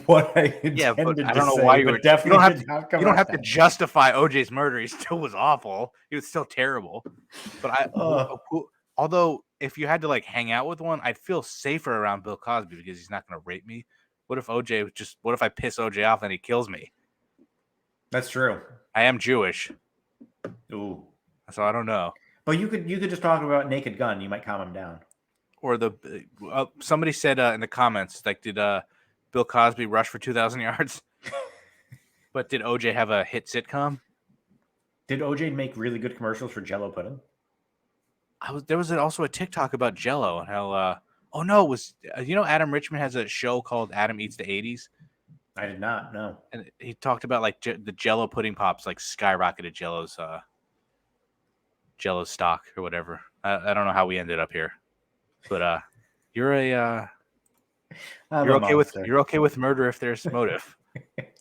what I intended Yeah, but I to don't know say, why you but would. definitely You don't have to justify OJ's murder. He still was awful. He was still terrible. But although if you had to like hang out with one, I'd feel safer around Bill Cosby because he's not going to rape me. What if what if I piss OJ off and he kills me? That's true. I am Jewish. Ooh. So I don't know. But you could just talk about Naked Gun. You might calm him down. Or somebody said in the comments, like, did Bill Cosby rush for 2,000 yards? But did OJ have a hit sitcom? Did OJ make really good commercials for Jell-O pudding? There was also a TikTok about Jell-O and how it was Adam Richman has a show called Adam Eats the 80s. I did not know. And he talked about like the Jell-O pudding pops like skyrocketed Jell-O's stock or whatever. I don't know how we ended up here. But you're okay with murder if there's motive.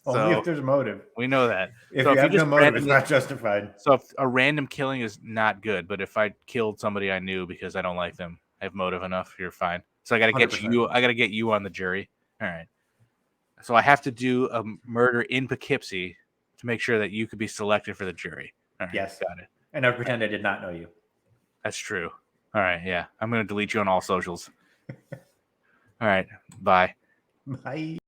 Only if there's motive. We know that. If you have no motive, it's not justified. So if a random killing is not good, but if I killed somebody I knew because I don't like them, I have motive enough, you're fine. So I got to get 100%. you. I got to get you on the jury. All right. So I have to do a murder in Poughkeepsie to make sure that you could be selected for the jury. All right, yes, got it. And I pretend I did not know you. That's true. All right, yeah. I'm going to delete you on all socials. All right, bye. Bye.